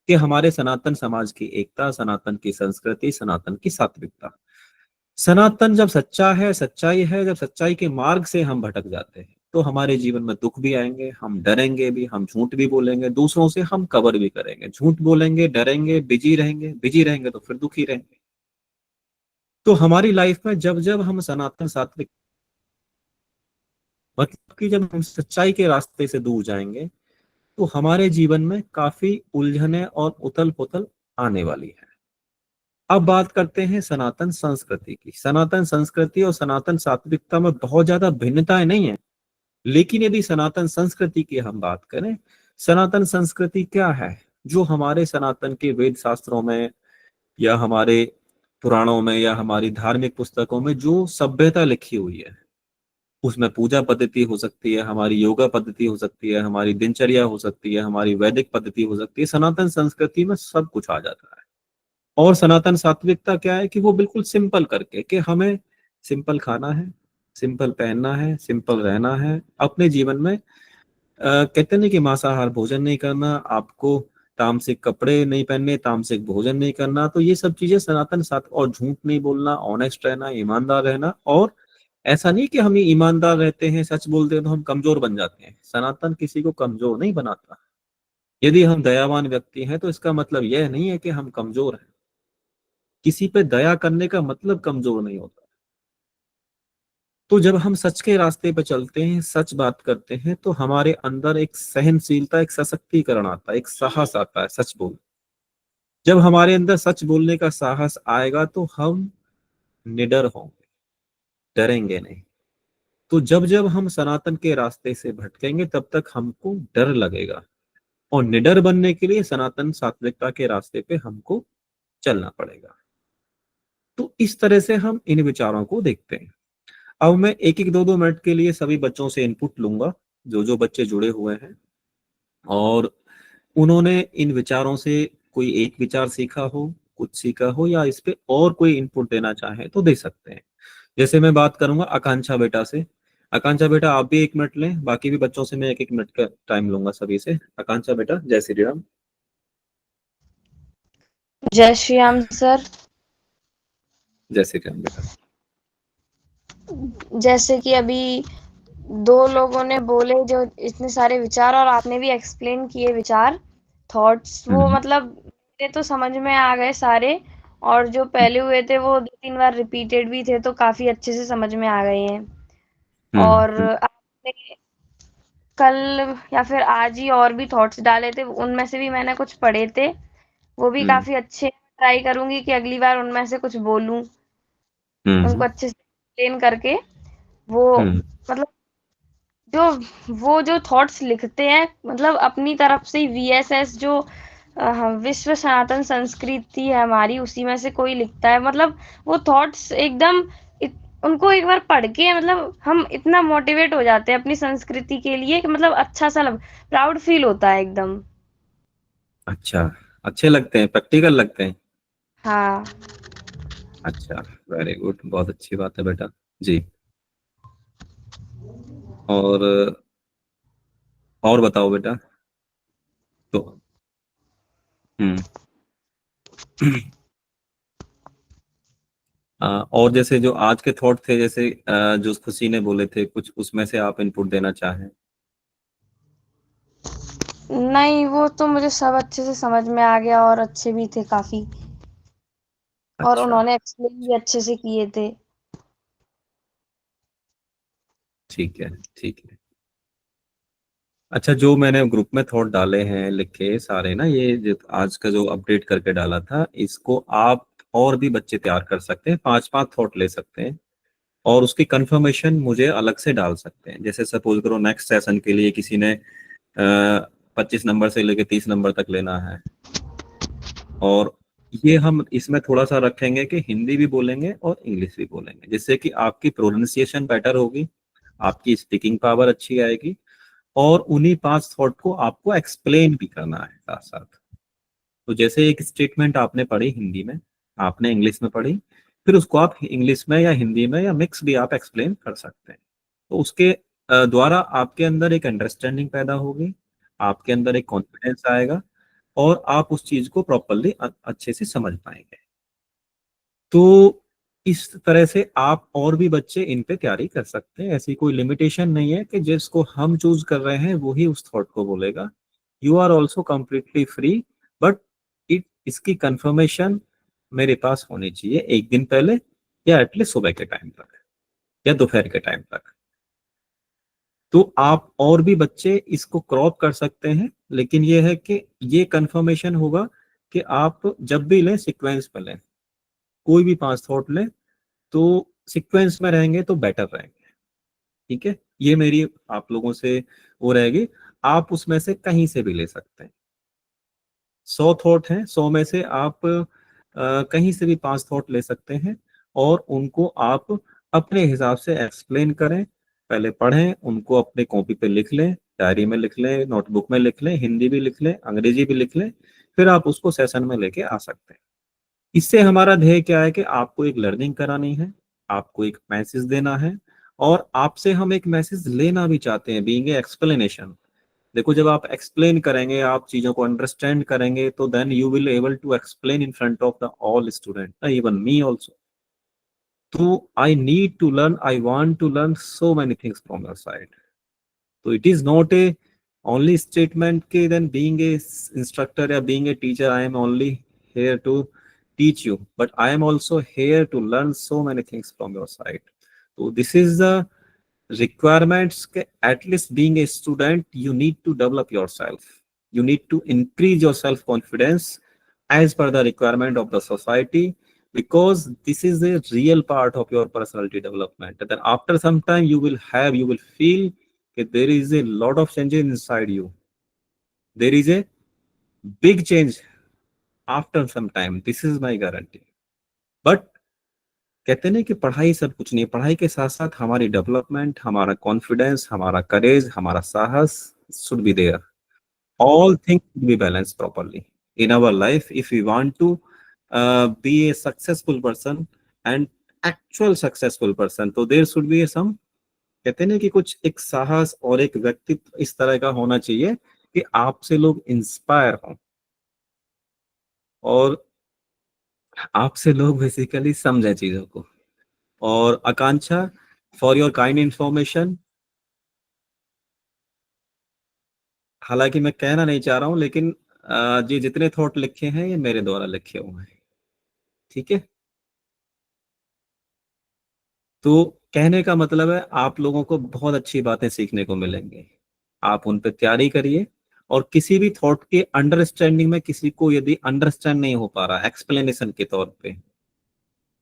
कि हमारे सनातन समाज की एकता, सनातन की संस्कृति, सनातन की सात्विकता। सनातन जब सच्चा है, सच्चाई है, जब सच्चाई के मार्ग से हम भटक जाते हैं तो हमारे जीवन में दुख भी आएंगे, हम डरेंगे भी, हम झूठ भी बोलेंगे, दूसरों से हम कवर भी करेंगे, झूठ बोलेंगे, डरेंगे, बिजी रहेंगे तो फिर दुखी रहेंगे। तो हमारी लाइफ में जब जब हम सनातन सात्विक मतलब कि जब हम सच्चाई के रास्ते से दूर जाएंगे तो हमारे जीवन में काफी उलझने और उथल पुथल आने वाली है। अब बात करते हैं सनातन संस्कृति की। सनातन संस्कृति और सनातन सात्विकता में बहुत ज्यादा भिन्नताएं नहीं है, लेकिन यदि सनातन संस्कृति की हम बात करें, सनातन संस्कृति क्या है? जो हमारे सनातन के वेद शास्त्रों में या हमारे पुराणों में या हमारी धार्मिक पुस्तकों में जो सभ्यता लिखी हुई है, उसमें पूजा पद्धति हो सकती है, हमारी योगा पद्धति हो सकती है, हमारी दिनचर्या हो सकती है, हमारी वैदिक पद्धति हो सकती है, सनातन संस्कृति में सब कुछ आ जाता है। और सनातन सात्विकता क्या है कि वो बिल्कुल सिंपल करके कि हमें सिंपल खाना है, सिंपल पहनना है, सिंपल रहना है अपने जीवन में। कहते नहीं कि मांसाहार भोजन नहीं करना, आपको तामसिक कपड़े नहीं पहनने, तामसिक भोजन नहीं करना, तो ये सब चीजें सनातन साथ। और झूठ नहीं बोलना, ऑनेस्ट रहना, ईमानदार रहना। और ऐसा नहीं कि हम ईमानदार रहते हैं, सच बोलते हैं तो हम कमजोर बन जाते हैं। सनातन किसी को कमजोर नहीं बनाता। यदि हम दयावान व्यक्ति हैं तो इसका मतलब यह नहीं है कि हम कमजोर हैं। किसी पे दया करने का मतलब कमजोर नहीं होता। तो जब हम सच के रास्ते पे चलते हैं, सच बात करते हैं, तो हमारे अंदर एक सहनशीलता, एक सशक्तिकरण आता है, एक साहस आता है सच बोल। जब हमारे अंदर सच बोलने का साहस आएगा तो हम निडर होंगे, डरेंगे नहीं। तो जब जब हम सनातन के रास्ते से भटकेंगे तब तक हमको डर लगेगा, और निडर बनने के लिए सनातन सात्विकता के रास्ते पे हमको चलना पड़ेगा। तो इस तरह से हम इन विचारों को देखते हैं। अब मैं एक एक 2-2 मिनट के लिए सभी बच्चों से इनपुट लूंगा, जो जो बच्चे जुड़े हुए हैं, और उन्होंने इन विचारों से कोई एक विचार सीखा हो, कुछ सीखा हो, या इस पे और कोई इनपुट देना चाहे तो दे सकते हैं। जैसे मैं बात करूंगा आकांक्षा बेटा से। आकांक्षा बेटा आप भी 1 मिनट लें, बाकी भी बच्चों से मैं 1-1 मिनट का टाइम लूंगा सभी से। आकांक्षा बेटा, जय श्री राम। जय श्री राम सर। जय श्री राम बेटा। जैसे कि अभी 2 लोगों ने बोले जो इतने सारे विचार, और आपने भी एक्सप्लेन किए विचार, थॉट्स, वो मतलब मेरे तो समझ में आ गए सारे, और जो पहले हुए थे वो 2-3 बार रिपीटेड भी थे तो काफी अच्छे से समझ में आ गए हैं। और आपने कल या फिर आज ही और भी थॉट्स डाले थे, उनमें से भी मैंने कुछ पढ़े थे, वो भी काफी अच्छे। ट्राई करूंगी कि अगली बार उनमें से कुछ बोलूं, उनको अच्छे से एक्सप्लेन करके। वो मतलब जो थॉट्स लिखते हैं, मतलब अपनी तरफ से वीएसएस जो विश्व सनातन संस्कृति है हमारी, उसी में से कोई लिखता है, मतलब वो थॉट्स एकदम उनको एक बार पढ़ के मतलब हम इतना मोटिवेट हो जाते हैं अपनी संस्कृति के लिए कि मतलब अच्छा सा प्राउड फील होता है एकदम। अच्छा, अच्छे लगते हैं, प्रैक्टिकल लगते हैं। हाँ। अच्छा, वेरी गुड, बहुत अच्छी बात है बेटा जी। और बताओ बेटा। तो हम्म और जैसे जो आज के थॉट थे, जैसे जो खुशी ने बोले थे कुछ, उसमें से आप इनपुट देना चाहें। नहीं, वो तो मुझे सब अच्छे से समझ में आ गया, और अच्छे भी थे काफी, और अच्छा, उन्होंने एक्सप्लेन भी अच्छे से किए थे। ठीक है, ठीक है। अच्छा, जो मैंने ग्रुप में थॉट डाले हैं लिख के सारे ना, ये जो आज का जो अपडेट करके डाला था, इसको आप और भी बच्चे तैयार कर सकते हैं, 5-5 थॉट ले सकते हैं, और उसकी कंफर्मेशन मुझे अलग से डाल सकते हैं। जैसे सपोज करो नेक्स्ट सेशन के लिए किसी ने 25 नंबर से लेके 30 नंबर तक लेना है, और ये हम इसमें थोड़ा सा रखेंगे कि हिंदी भी बोलेंगे और इंग्लिश भी बोलेंगे, जिससे कि आपकी प्रोनाउंसिएशन बेटर होगी, आपकी स्पीकिंग पावर अच्छी आएगी, और उन्हीं 5 थॉट को आपको एक्सप्लेन भी करना है साथ साथ। तो जैसे एक स्टेटमेंट आपने पढ़ी हिंदी में, आपने इंग्लिश में पढ़ी, फिर उसको आप इंग्लिश में या हिंदी में या मिक्स भी आप एक्सप्लेन कर सकते हैं। तो उसके द्वारा आपके अंदर एक अंडरस्टैंडिंग पैदा होगी, आपके अंदर एक कॉन्फिडेंस आएगा, और आप उस चीज को प्रॉपरली अच्छे से समझ पाएंगे। तो इस तरह से आप और भी बच्चे इन पे तैयारी कर सकते हैं। ऐसी कोई लिमिटेशन नहीं है कि जिसको हम चूज कर रहे हैं वो ही उस थॉट को बोलेगा। You are also completely free, but इसकी कंफर्मेशन मेरे पास होनी चाहिए 1 दिन पहले, या एटलीस्ट सुबह के टाइम तक या दोपहर के टाइम तक। तो आप और भी बच्चे इसको क्रॉप कर सकते हैं, लेकिन ये है कि ये कंफर्मेशन होगा कि आप जब भी लें सीक्वेंस में लें, कोई भी 5 थॉट लें तो सीक्वेंस में रहेंगे तो बेटर रहेंगे। ठीक है, ये मेरी आप लोगों से वो रहेगी। आप उसमें से कहीं से भी ले सकते हैं। 100 थॉट हैं, 100 में से आप कहीं से भी 5 थॉट ले सकते हैं, और उनको आप अपने हिसाब से एक्सप्लेन करें। पहले पढ़ें उनको, अपने कॉपी पे लिख लें, डायरी में लिख लें, नोटबुक में लिख लें, हिंदी भी लिख लें, अंग्रेजी भी लिख लें, फिर आप उसको सेशन में लेके आ सकते हैं। इससे हमारा ध्येय क्या है कि आपको एक लर्निंग करानी है, आपको एक मैसेज देना है, और आपसे हम एक मैसेज लेना भी चाहते हैं, बीइंग ए एक्सप्लेनेशन। देखो, जब आप एक्सप्लेन करेंगे, आप चीजों को अंडरस्टैंड करेंगे, तो then you will able to explain in front of the all student, even me also. तो I need to learn, I want to learn so many things from your side. तो it is not a only statement ke then being a instructor या being a teacher I am only here to teach you, but I am also here to learn so many things from your side. So this is the requirements ke at least being a student you need to develop yourself, you need to increase your self confidence as per the requirement of the society, because this is a real part of your personality development. And then after some time you will feel that there is a lot of changes inside you, there is a big change after some time, this is my guarantee. But कहते नहीं कि पढ़ाई सब कुछ नहीं, पढ़ाई के साथ साथ हमारी डेवलपमेंट, हमारा कॉन्फिडेंस, हमारा करेज, हमारा साहस should be there. all things should be balanced properly in our life if we want to be a successful person and actual successful person. तो there should be some, कहते हैं ना कि कुछ एक साहस और एक व्यक्तित्व इस तरह का होना चाहिए कि आपसे लोग इंस्पायर हों और आपसे लोग बेसिकली समझें चीजों को। और आकांक्षा, फॉर योर काइंड इंफॉर्मेशन, हालांकि मैं कहना नहीं चाह रहा हूं लेकिन ये जितने थॉट लिखे हैं ये मेरे द्वारा लिखे हुए हैं, ठीक है। तो कहने का मतलब है आप लोगों को बहुत अच्छी बातें सीखने को मिलेंगे, आप उन पर तैयारी करिए। और किसी भी थॉट के अंडरस्टैंडिंग में किसी को यदि अंडरस्टैंड नहीं हो पा रहा एक्सप्लेनेशन के तौर पे,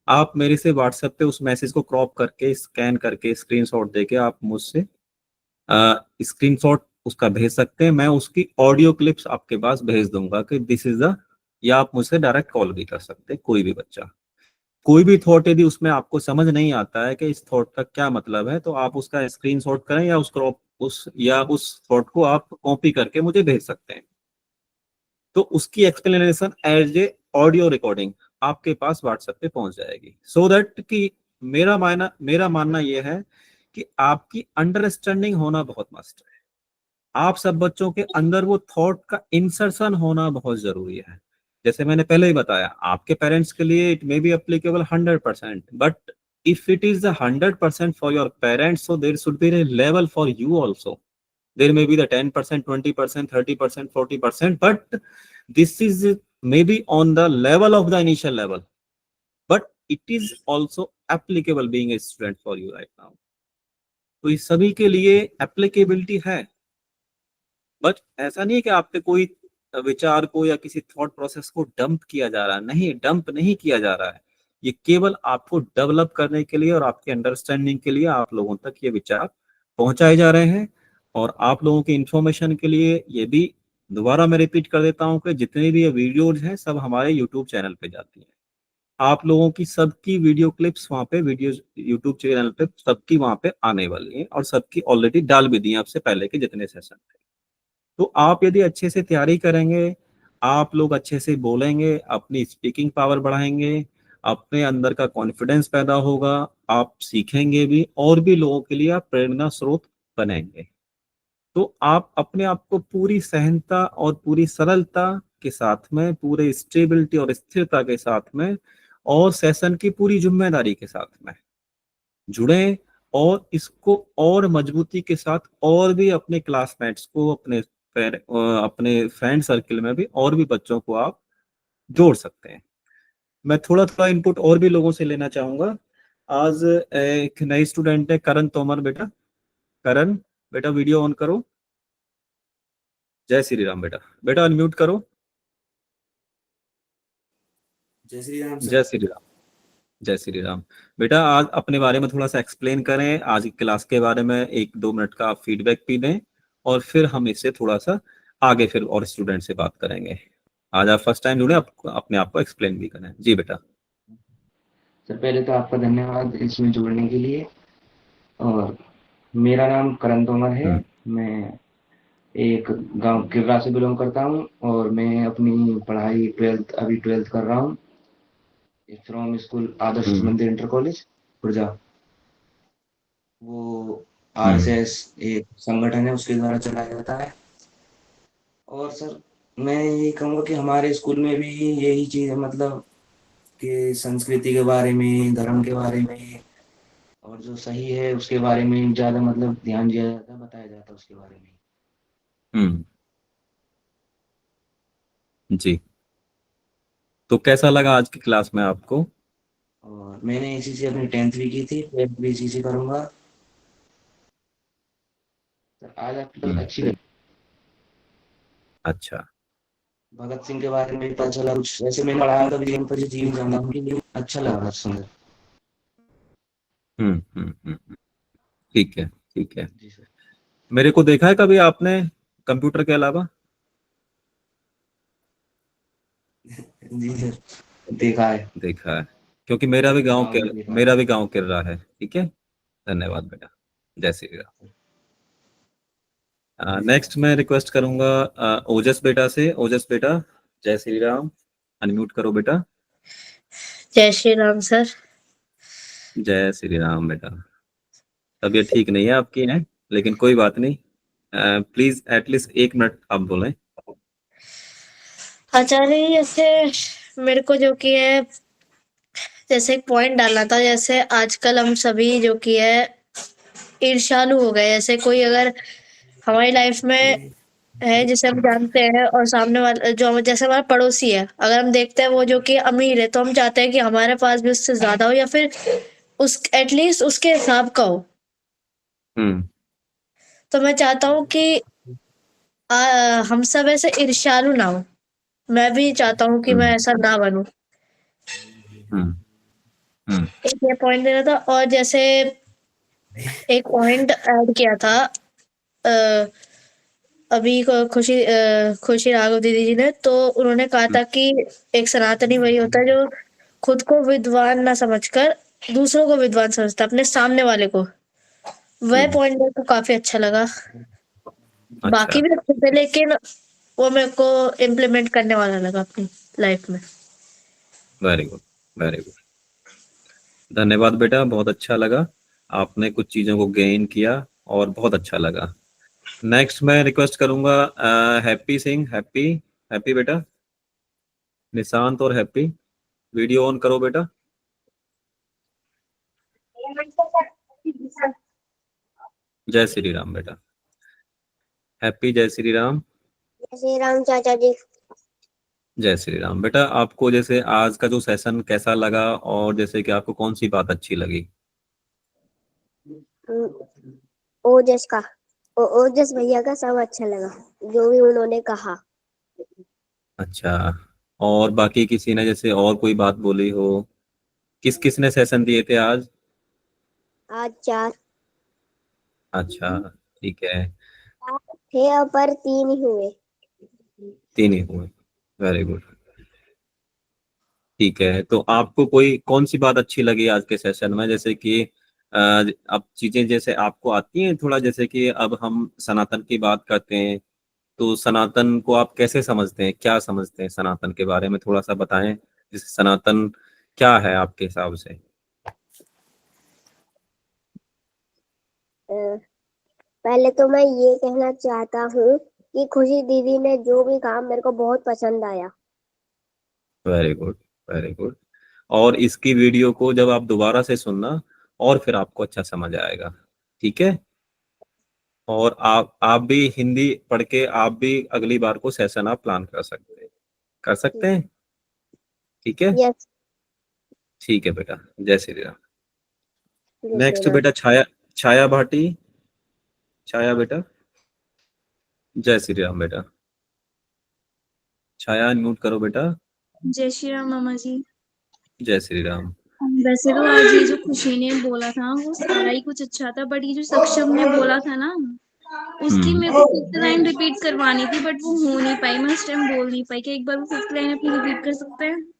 आप मेरे से व्हाट्सएप पे उस मैसेज को क्रॉप करके स्कैन करके स्क्रीनशॉट देके आप मुझसे स्क्रीनशॉट उसका भेज सकते हैं। मैं उसकी ऑडियो क्लिप्स आपके पास भेज दूंगा कि दिस इज द, या आप मुझसे डायरेक्ट कॉल भी कर सकते हैं, कोई भी बच्चा। कोई भी थॉट यदि उसमें आपको समझ नहीं आता है कि इस थॉट का क्या मतलब है, तो आप उसका स्क्रीनशॉट करें या उस थॉट को आप कॉपी करके मुझे भेज सकते हैं। तो उसकी explanation as a audio recording आपके पास व्हाट्सएप पे पहुंच जाएगी। सो दैट कि मेरा मानना यह है कि आपकी अंडरस्टैंडिंग होना बहुत मस्ट है। आप सब बच्चों के अंदर वो थॉट का इंसर्शन होना बहुत जरूरी है। जैसे मैंने पहले ही बताया, आपके पेरेंट्स के लिए it may be applicable 100%, but if it is 100% for your parents, so there should be a level for you also. There may be the 10%, 20%, 30%, 40%, but this is maybe on the level of the initial level, but it is also applicable being a student for you right now. तो इस सभी के लिए applicability है, but ऐसा नहीं है कि आप पे कोई विचार को या किसी थॉट प्रोसेस को डंप किया जा रहा है। नहीं, डंप नहीं किया जा रहा है, ये केवल आपको डेवलप करने के लिए और आपके अंडरस्टैंडिंग के लिए आप लोगों तक ये विचार पहुंचाए जा रहे हैं। और आप लोगों की इंफॉर्मेशन के लिए ये भी दोबारा मैं रिपीट कर देता हूं कि जितनी भी ये वीडियोज हैं सब हमारे यूट्यूब चैनल पे जाती हैं। आप लोगों की सबकी वीडियो क्लिप्स वहां पे वीडियो यूट्यूब चैनल पे सबकी वहां पे आने वाली है और सबकी ऑलरेडी डाल भी दी है आपसे पहले के जितने सेशन थे। तो आप यदि अच्छे से तैयारी करेंगे, आप लोग अच्छे से बोलेंगे, अपनी स्पीकिंग पावर बढ़ाएंगे, अपने अंदर का कॉन्फिडेंस पैदा होगा, आप सीखेंगे भी और भी लोगों के लिए आप प्रेरणा स्रोत बनेंगे। तो आप अपने आप को पूरी सहनता और पूरी सरलता के साथ में, पूरे स्टेबिलिटी और स्थिरता के साथ में और सेशन की पूरी जिम्मेदारी के साथ में जुड़ें और इसको और मजबूती के साथ और भी अपने क्लासमेट्स को, अपने फ्रेंड सर्किल में भी और भी बच्चों को आप जोड़ सकते हैं। मैं थोड़ा थोड़ा इनपुट और भी लोगों से लेना चाहूंगा। आज एक नई स्टूडेंट है करण तोमर। बेटा करण, बेटा वीडियो ऑन करो। जय श्री राम। बेटा बेटा अनम्यूट करो। जय श्री राम सर। जय श्री राम। जय श्री राम। बेटा आज अपने बारे में थोड़ा सा एक्सप्लेन करें, आज की क्लास के बारे में 1-2 मिनट का आप फीडबैक भी दें और फिर हम इससे थोड़ा सा आगे फिर और स्टूडेंट से बात करेंगे। आज आप फर्स्ट टाइम जुड़े, आप अपने आप को एक्सप्लेन भी करें। जी बेटा। सर पहले तो आपका धन्यवाद इसमें जुड़ने के लिए। और मेरा नाम करण तोमर है। मैं एक गांव किर्रा से बिलोंग करता हूं और मैं अपनी पढ़ाई 12th कर रहा हूं फ्रॉम स्कूल आदर्श मंदिर इंटर कॉलेज खुर्जा। वो आरएसएस एक संगठन है, उसके द्वारा चलाया जाता है। और सर मैं यही कहूँगा कि हमारे स्कूल में भी यही चीज़ है, मतलब कि संस्कृति के बारे में, धर्म के बारे में और जो सही है उसके बारे में ज़्यादा मतलब ध्यान दिया जाता है, बताया जाता है उसके बारे में। जी, तो कैसा लगा आज की क्लास में आपको? और मैंने इसी से अपनी 10th भी की थी, 12th भी इसी से करूँगा। सर आज आपकी क्लास अच्छी लगी। अच्छा, भगत सिंह के बारे में पता चला कुछ, वैसे मैंने पढ़ाया था जीवन पर जीव जानना, लेकिन अच्छा लगा, बहुत सुंदर। ठीक है ठीक है। जी सर। मेरे को देखा है कभी आपने कंप्यूटर के अलावा? जी सर, देखा है। देखा है, क्योंकि मेरा भी गांव किर्रा है। ठीक है, धन्यवाद बेटा। जय श्री राम। नेक्स्ट मैं रिक्वेस्ट करूंगा ओजस बेटा से। ओजस बेटा, जय श्री राम, अनम्यूट करो बेटा। जय श्री राम सर। जय श्री राम बेटा। तबीयत ठीक नहीं है आपकी है, लेकिन कोई बात नहीं, प्लीज एटलीस्ट 1 मिनट आप बोलें। आचार्य जी, जैसे मेरे को जो कि है, जैसे एक पॉइंट डालना था, जैसे आजकल हम सभी जो कि है ईर्ष्यालु हो गए। जैसे कोई अगर हमारी लाइफ में है जिसे हम जानते हैं, और सामने वाला जो जैसे हमारा पड़ोसी है, अगर हम देखते हैं वो जो कि अमीर है, तो हम चाहते हैं कि हमारे पास भी उससे ज्यादा हो, या फिर उस एटलीस्ट उसके हिसाब का हो। हम्म तो मैं चाहता हूँ कि हम सब ऐसे ईर्ष्यालु ना हो। मैं भी चाहता हूँ कि मैं हम्म ऐसा ना बनूं। हम्म हम्म एक ये पॉइंट देना था, और जैसे एक पॉइंट ऐड किया था अ, अभी खुशी राघव दीदी जी ने, तो उन्होंने कहा था कि एक सनातनी वही होता है जो खुद को विद्वान ना समझकर दूसरों को विद्वान समझता है, अपने सामने वाले को। वह पॉइंट मेरे को काफी अच्छा लगा। बाकी अच्छा, भी अच्छे थे, लेकिन वो मेरे को इम्प्लीमेंट करने वाला लगा अपनी लाइफ में। Very good, very good. धन्यवाद बेटा, बहुत अच्छा लगा, आपने कुछ चीजों को गेन किया और बहुत अच्छा लगा। नेक्स्ट मैं रिक्वेस्ट करूंगा हैप्पी सिंह। हैप्पी, हैप्पी बेटा, निशांत और हैप्पी, वीडियो ऑन करो बेटा। जय श्री राम बेटा। हैप्पी, जय श्री राम। जय श्री राम चाचा जी। जय श्री राम बेटा। आपको जैसे आज का जो सेशन कैसा लगा, और जैसे कि आपको कौन सी बात अच्छी लगी? ओजस का, ओजस भैया का सब अच्छा लगा, जो भी उन्होंने कहा। अच्छा, और बाकी किसी ने जैसे और कोई बात बोली हो? किस किस ने सेशन दिए थे आज? आज 4 अच्छा, ठीक है, थे और पर 3 ही हुए। 3 ही हुए, वेरी गुड। ठीक है, तो आपको कोई कौन सी बात अच्छी लगी आज के सेशन में? जैसे कि अब चीजें जैसे आपको आती हैं थोड़ा, जैसे कि अब हम सनातन की बात करते हैं, तो सनातन को आप कैसे समझते हैं, क्या समझते हैं सनातन के बारे में, थोड़ा सा बताएं। जैसे सनातन क्या है आपके हिसाब से? अ, पहले तो मैं ये कहना चाहता हूँ कि खुशी दीदी ने जो भी कहा मेरे को बहुत पसंद आया। Very good, very good. और इसकी वीडियो को जब आप दोबारा से सुनना, और फिर आपको अच्छा समझ आएगा, ठीक है। और आप भी हिंदी पढ़ के आप भी अगली बार को सेशन आप प्लान कर सकते हैं, ठीक है। यस। ठीक है बेटा, जय श्री राम। जय श्री नेक्स्ट राम। बेटा छाया, छाया भाटी। छाया बेटा, जय श्री राम बेटा। छाया म्यूट करो बेटा। जय श्री राम मामा जी। जय श्री राम। वैसे तो आज ये जो खुशी ने बोला था वो सारा ही कुछ अच्छा था, बट ये जो सक्षम ने बोला था ना, उसकी मेरे को 5th लाइन रिपीट करवानी थी, बट वो हो नहीं पाई, मैं उस टाइम बोल नहीं पाई। क्या एक बार वो 5th लाइन अपनी रिपीट कर सकते हैं?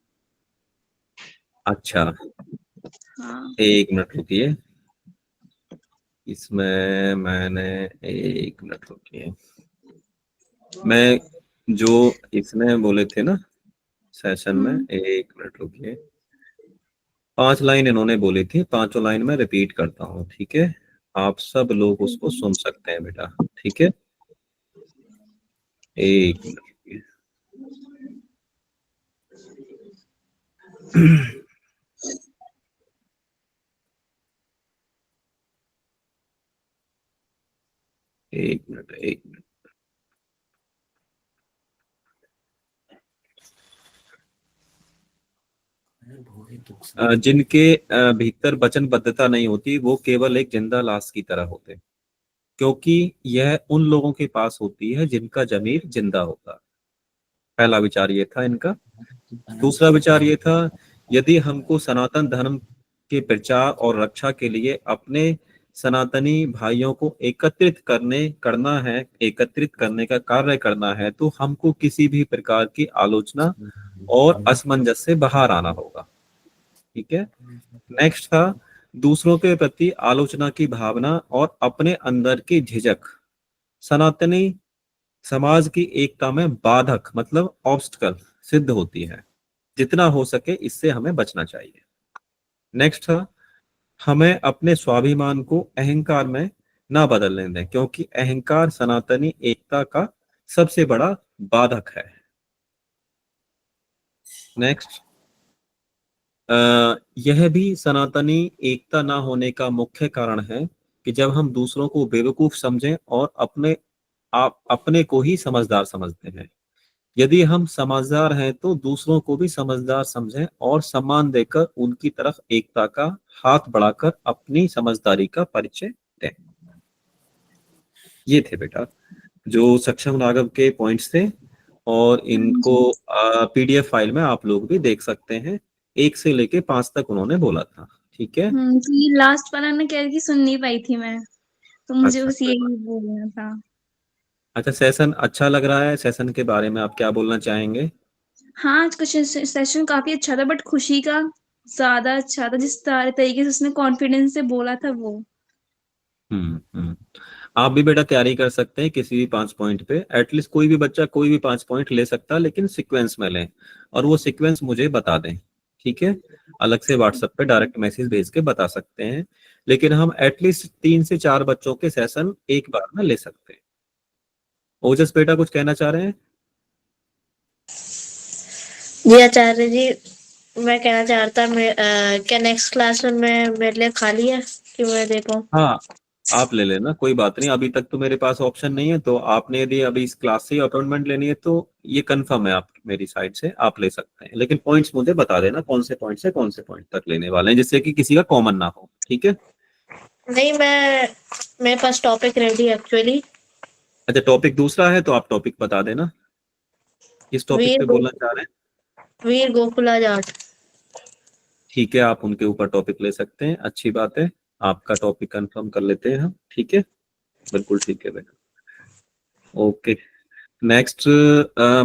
अच्छा, हाँ। 1 मिनट रुकिए, इसमें मैंने 1 मिनट रुकिए, मैं जो इसने बोले थे ना सेशन में, 1 मिनट रुकिए। 5 लाइन इन्होंने बोली थी, 5 लाइन में रिपीट करता हूँ, ठीक है। आप सब लोग उसको सुन सकते हैं बेटा, ठीक है। 1 मिनट रुकिए। एक मिनट, 1 मिनट। जिनके भीतर वचनबद्धता नहीं होती, वो केवल एक जिंदा लाश की तरह होते, क्योंकि यह उन लोगों के पास होती है जिनका जमीर जिंदा होता। पहला विचार ये था इनका। दूसरा विचार ये था, यदि हमको सनातन धर्म के प्रचार और रक्षा के लिए अपने सनातनी भाइयों को एकत्रित करने का कार्य करना है, तो हमको किसी भी प्रकार की आलोचना और असमंजस से बाहर आना होगा, ठीक है। नेक्स्ट था, दूसरों के प्रति आलोचना की भावना और अपने अंदर की झिझक सनातनी समाज की एकता में बाधक मतलब ऑब्स्टकल सिद्ध होती है। जितना हो सके इससे हमें बचना चाहिए। नेक्स्ट था, हमें अपने स्वाभिमान को अहंकार में ना बदलने दें, क्योंकि अहंकार सनातनी एकता का सबसे बड़ा बाधक है। नेक्स्ट, यह भी सनातनी एकता ना होने का मुख्य कारण है कि जब हम दूसरों को बेवकूफ समझें और अपने को ही समझदार समझते हैं। यदि हम समझदार हैं तो दूसरों को भी समझदार समझें और सम्मान देकर उनकी तरफ एकता का हाथ बढ़ाकर अपनी समझदारी का परिचय दें। ये थे बेटा जो सक्षम राघव के पॉइंट्स थे, और इनको पीडीएफ फाइल में आप लोग भी देख सकते हैं। 1 से लेके 5 तक उन्होंने बोला था। ठीक है। जी लास्ट वाला ना कह रही थी, सुन नहीं पाई थी मैं, तो मुझे अच्छा, बस यही बोलना था। अच्छा, सेशन अच्छा लग रहा है। सेशन के बारे में आप क्या बोलना चाहेंगे? हाँ आज का सेशन काफी अच्छा था, बट खुशी का ज्यादा अच्छा था, जिस सारे तरीके से उसने कॉन्फिडेंस से बोला था वो। हम्म। आप भी बेटा तैयारी कर सकते हैं किसी भी 5 पॉइंट पे। एटलीस्ट कोई भी बच्चा कोई भी 5 पॉइंट ले सकता है, लेकिन सीक्वेंस में लें और वो सीक्वेंस मुझे बता दें। ठीक है, अलग से व्हाट्सएप पे डायरेक्ट मैसेज भेज के बता सकते हैं, लेकिन हम एटलीस्ट 3 से 4 बच्चों के सेशन एक बार में ले सकते हैं। ओजस बेटा कुछ कहना चाह रहे हैं? जी आचार्य जी, मैं कहना चाह रहा था क्या नेक्स्ट क्लास में मैं मेरे लिए खाली है कि मैं दे पाऊँ? हाँ, आप ले लेना, कोई बात नहीं। अभी तक तो मेरे पास ऑप्शन नहीं है, तो आपने यदि अभी इस क्लास से अपॉइंटमेंट लेनी है तो ये कंफर्म है, आप मेरी साइड से आप ले सकते हैं। लेकिन पॉइंट्स मुझे बता देना कौन से पॉइंट से कौन से पॉइंट तक लेने वाले हैं, जिससे कि किसी का कॉमन ना हो। ठीक है। नहीं, मेरे पास टॉपिक रेडी है एक्चुअली। अच्छा, टॉपिक दूसरा है तो आप टॉपिक बता देना, किस टॉपिक पे बोलना चाह रहे हैं। वीर गोकुला जाट। ठीक है, आप उनके ऊपर टॉपिक ले सकते हैं, अच्छी बात है। आपका टॉपिक कंफर्म कर लेते हैं हम। ठीक है, बिल्कुल ठीक है बेटा। ओके, नेक्स्ट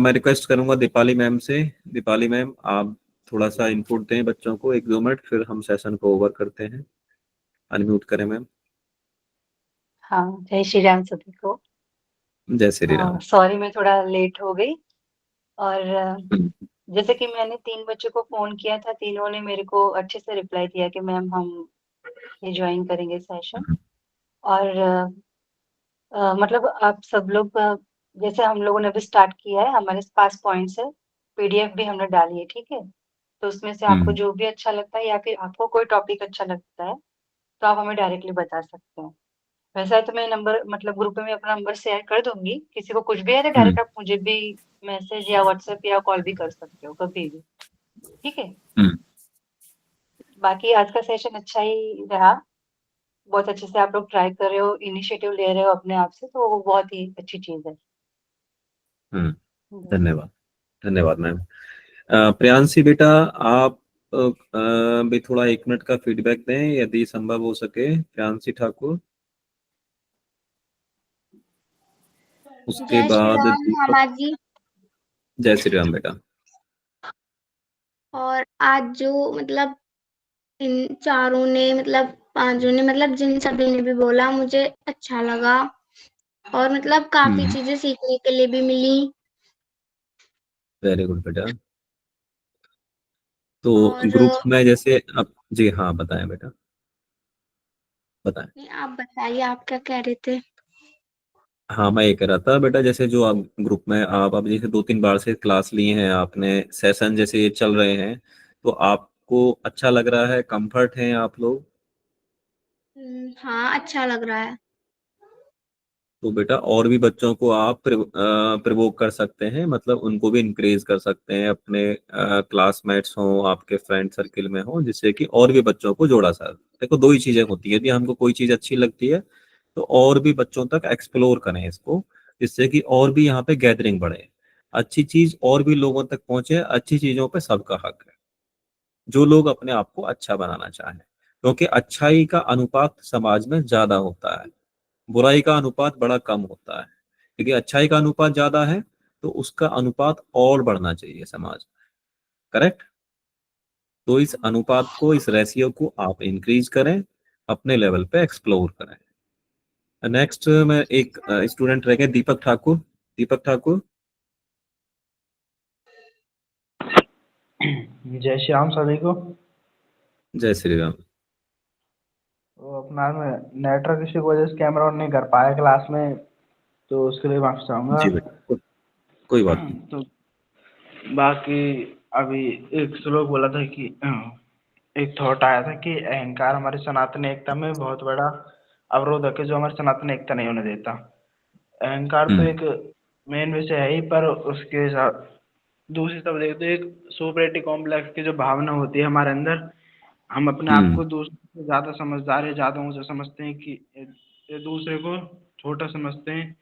मैं रिक्वेस्ट करूंगा दीपाली मैम से। दीपाली मैम, आप थोड़ा सा इनपुट दें बच्चों को 1-2 मिनट, फिर हम सेशन को ओवर करते हैं। अनम्यूट करें मैम। हाँ, जय श्री राम सभी को। जय श्री राम। सॉरी मैं थोड़ा लेट हो गई। और हम्म, जैसे कि मैंने 3 बच्चों को फोन किया था, तीनों ने मेरे को अच्छे से रिप्लाई दिया कि मैम हम ये ज्वाइन करेंगे सेशन। और मतलब आप सब लोग जैसे हम लोगों ने अभी स्टार्ट किया है, हमारे पास पॉइंट्स है, पीडीएफ भी हमने डाली है। ठीक है, तो उसमें से आपको जो भी अच्छा लगता है या फिर आपको कोई टॉपिक अच्छा लगता है तो आप हमें डायरेक्टली बता सकते हैं। वैसा तो मैं नंबर मतलब ग्रुप में अपना नंबर शेयर कर दूंगी। किसी को कुछ भी है तो डायरेक्ट आप मुझे भी मैसेज या व्हाट्सएप या कॉल भी कर सकते हो कभी भी। ठीक है, बाकी आज का सेशन अच्छा ही रहा। बहुत अच्छे से आप लोग ट्राई कर रहे हो, इनिशिएटिव ले रहे हो अपने आप से, तो वो बहुत ही अच्छी चीज है। धन्यवाद, धन्यवाद मैम। प्रियांशी बेटा, आप भी थोड़ा 1 मिनट का फीडबैक दें यदि संभव हो सके। प्रियांशी ठाकुर, उसके जय श्री बाद राम दीपक। मामा जी। जय श्री राम बेटा। और आज जो मतलब इन चारों ने मतलब 5 ने मतलब जिन सभी ने भी बोला, मुझे अच्छा लगा और मतलब काफी चीजें सीखने के लिए भी मिली। वेरी गुड बेटा। तो और ग्रुप में जैसे अब जी हाँ, बताएं बेटा, बताएं। आप बताइए, आप क्या कह रहे थे? हाँ, मैं ये कह रहा था बेटा, जैसे जो आप ग्रुप में आप अब जैसे 2-3 बार से क्लास ली हैं आपने, सेशन जैसे ये चल रहे हैं, तो आपको अच्छा लग रहा है, कंफर्ट हैं आप लोग? हाँ, अच्छा लग रहा है। तो बेटा और भी बच्चों को आप प्रिवोक कर सकते हैं, मतलब उनको भी इंकरेज कर सकते हैं, अपने क्लासमेट्स हों, आपके फ्रेंड सर्किल में हो, जिससे कि और भी बच्चों को जोड़ा सा। देखो 2 ही चीजें होती है, यदि हमको कोई चीज अच्छी लगती है तो और भी बच्चों तक एक्सप्लोर करें इसको, जिससे कि और भी यहाँ पे गैदरिंग बढ़े, अच्छी चीज और भी लोगों तक पहुंचे। अच्छी चीजों पे सबका हक है, जो लोग अपने आप को अच्छा बनाना चाहें, क्योंकि अच्छाई का अनुपात समाज में ज्यादा होता है, बुराई का अनुपात बड़ा कम होता है। क्योंकि अच्छाई का अनुपात ज्यादा है तो उसका अनुपात और बढ़ना चाहिए समाज में। करेक्ट। तो इस अनुपात को, इस रेशियो को आप इंक्रीज करें, अपने लेवल पे एक्सप्लोर करें। नेक्स्ट में एक स्टूडेंट रह गए, दीपक ठाकुर। दीपक ठाकुर, जय श्री राम सभी को। जय श्री राम। तो अपना मैं नेटवर्क इश्यू की वजह से कैमरा ऑन नहीं कर पाया क्लास में, तो उसके लिए माफी चाहूँगा। जी बेटा, कोई बात नहीं। तो बाकी अभी एक श्लोक बोला था कि एक थॉट आया था कि अहंकार हमारी सनातन एकता में बहुत बड़ा अवरोधक है, जो हमारी सनातन एकता नहीं होने देता। अहंकार तो एक मेन विषय है ही, पर उसके साथ दूसरी तरफ देखते तो एक सुपरियरिटी कॉम्प्लेक्स की जो भावना होती है हमारे अंदर, हम अपने आप को दूसरे से ज्यादा समझदार है, ज्यादा ऊंचा समझते हैं, कि ये दूसरे को छोटा समझते हैं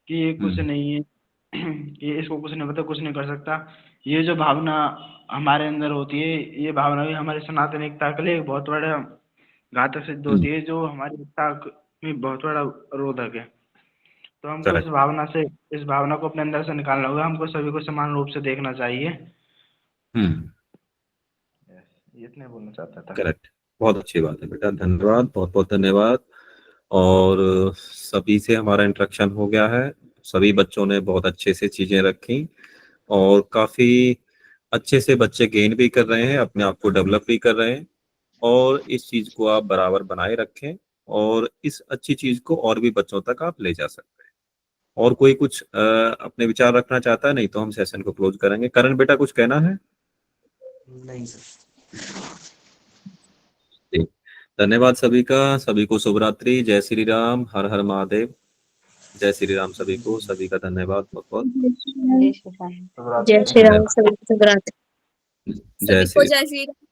कि ये कुछ नहीं है, ये इसको कुछ नहीं पता, कुछ नहीं कर सकता। ये जो भावना हमारे अंदर होती है, ये भावना भी हमारी सनातन एकता के लिए एक बहुत बड़ा घातक सिद्ध होती है, जो हमारी एकता में बहुत बड़ा रोधक है। तो हमको इस भावना को अपने अंदर से निकालना होगा। हमको सभी को समान रूप से देखना चाहिए। इतने बोलना चाहता था। करेक्ट, बहुत अच्छी बात है बेटा, धन्यवाद, बहुत बहुत धन्यवाद। और सभी से हमारा इंटरेक्शन हो गया है, सभी बच्चों ने बहुत अच्छे से चीजें रखी और काफी अच्छे से बच्चे गेन भी कर रहे हैं, अपने आप को डेवलप भी कर रहे हैं। और इस चीज को आप बराबर बनाए रखें और इस अच्छी चीज को और भी बच्चों तक आप ले जा सकते हैं। और कोई कुछ अपने विचार रखना चाहता है? नहीं तो हम सेशन को क्लोज करेंगे। करण बेटा, कुछ कहना है? नहीं सर। धन्यवाद सभी का, सभी को शुभ रात्रि, जय श्री राम, हर हर महादेव। जय श्री राम सभी को, सभी का धन्यवाद बहुत बहुत। जय श्री राम। जय श्री राम, सभी को शुभ रात्रि। जय श्री राम। जय श्री राम।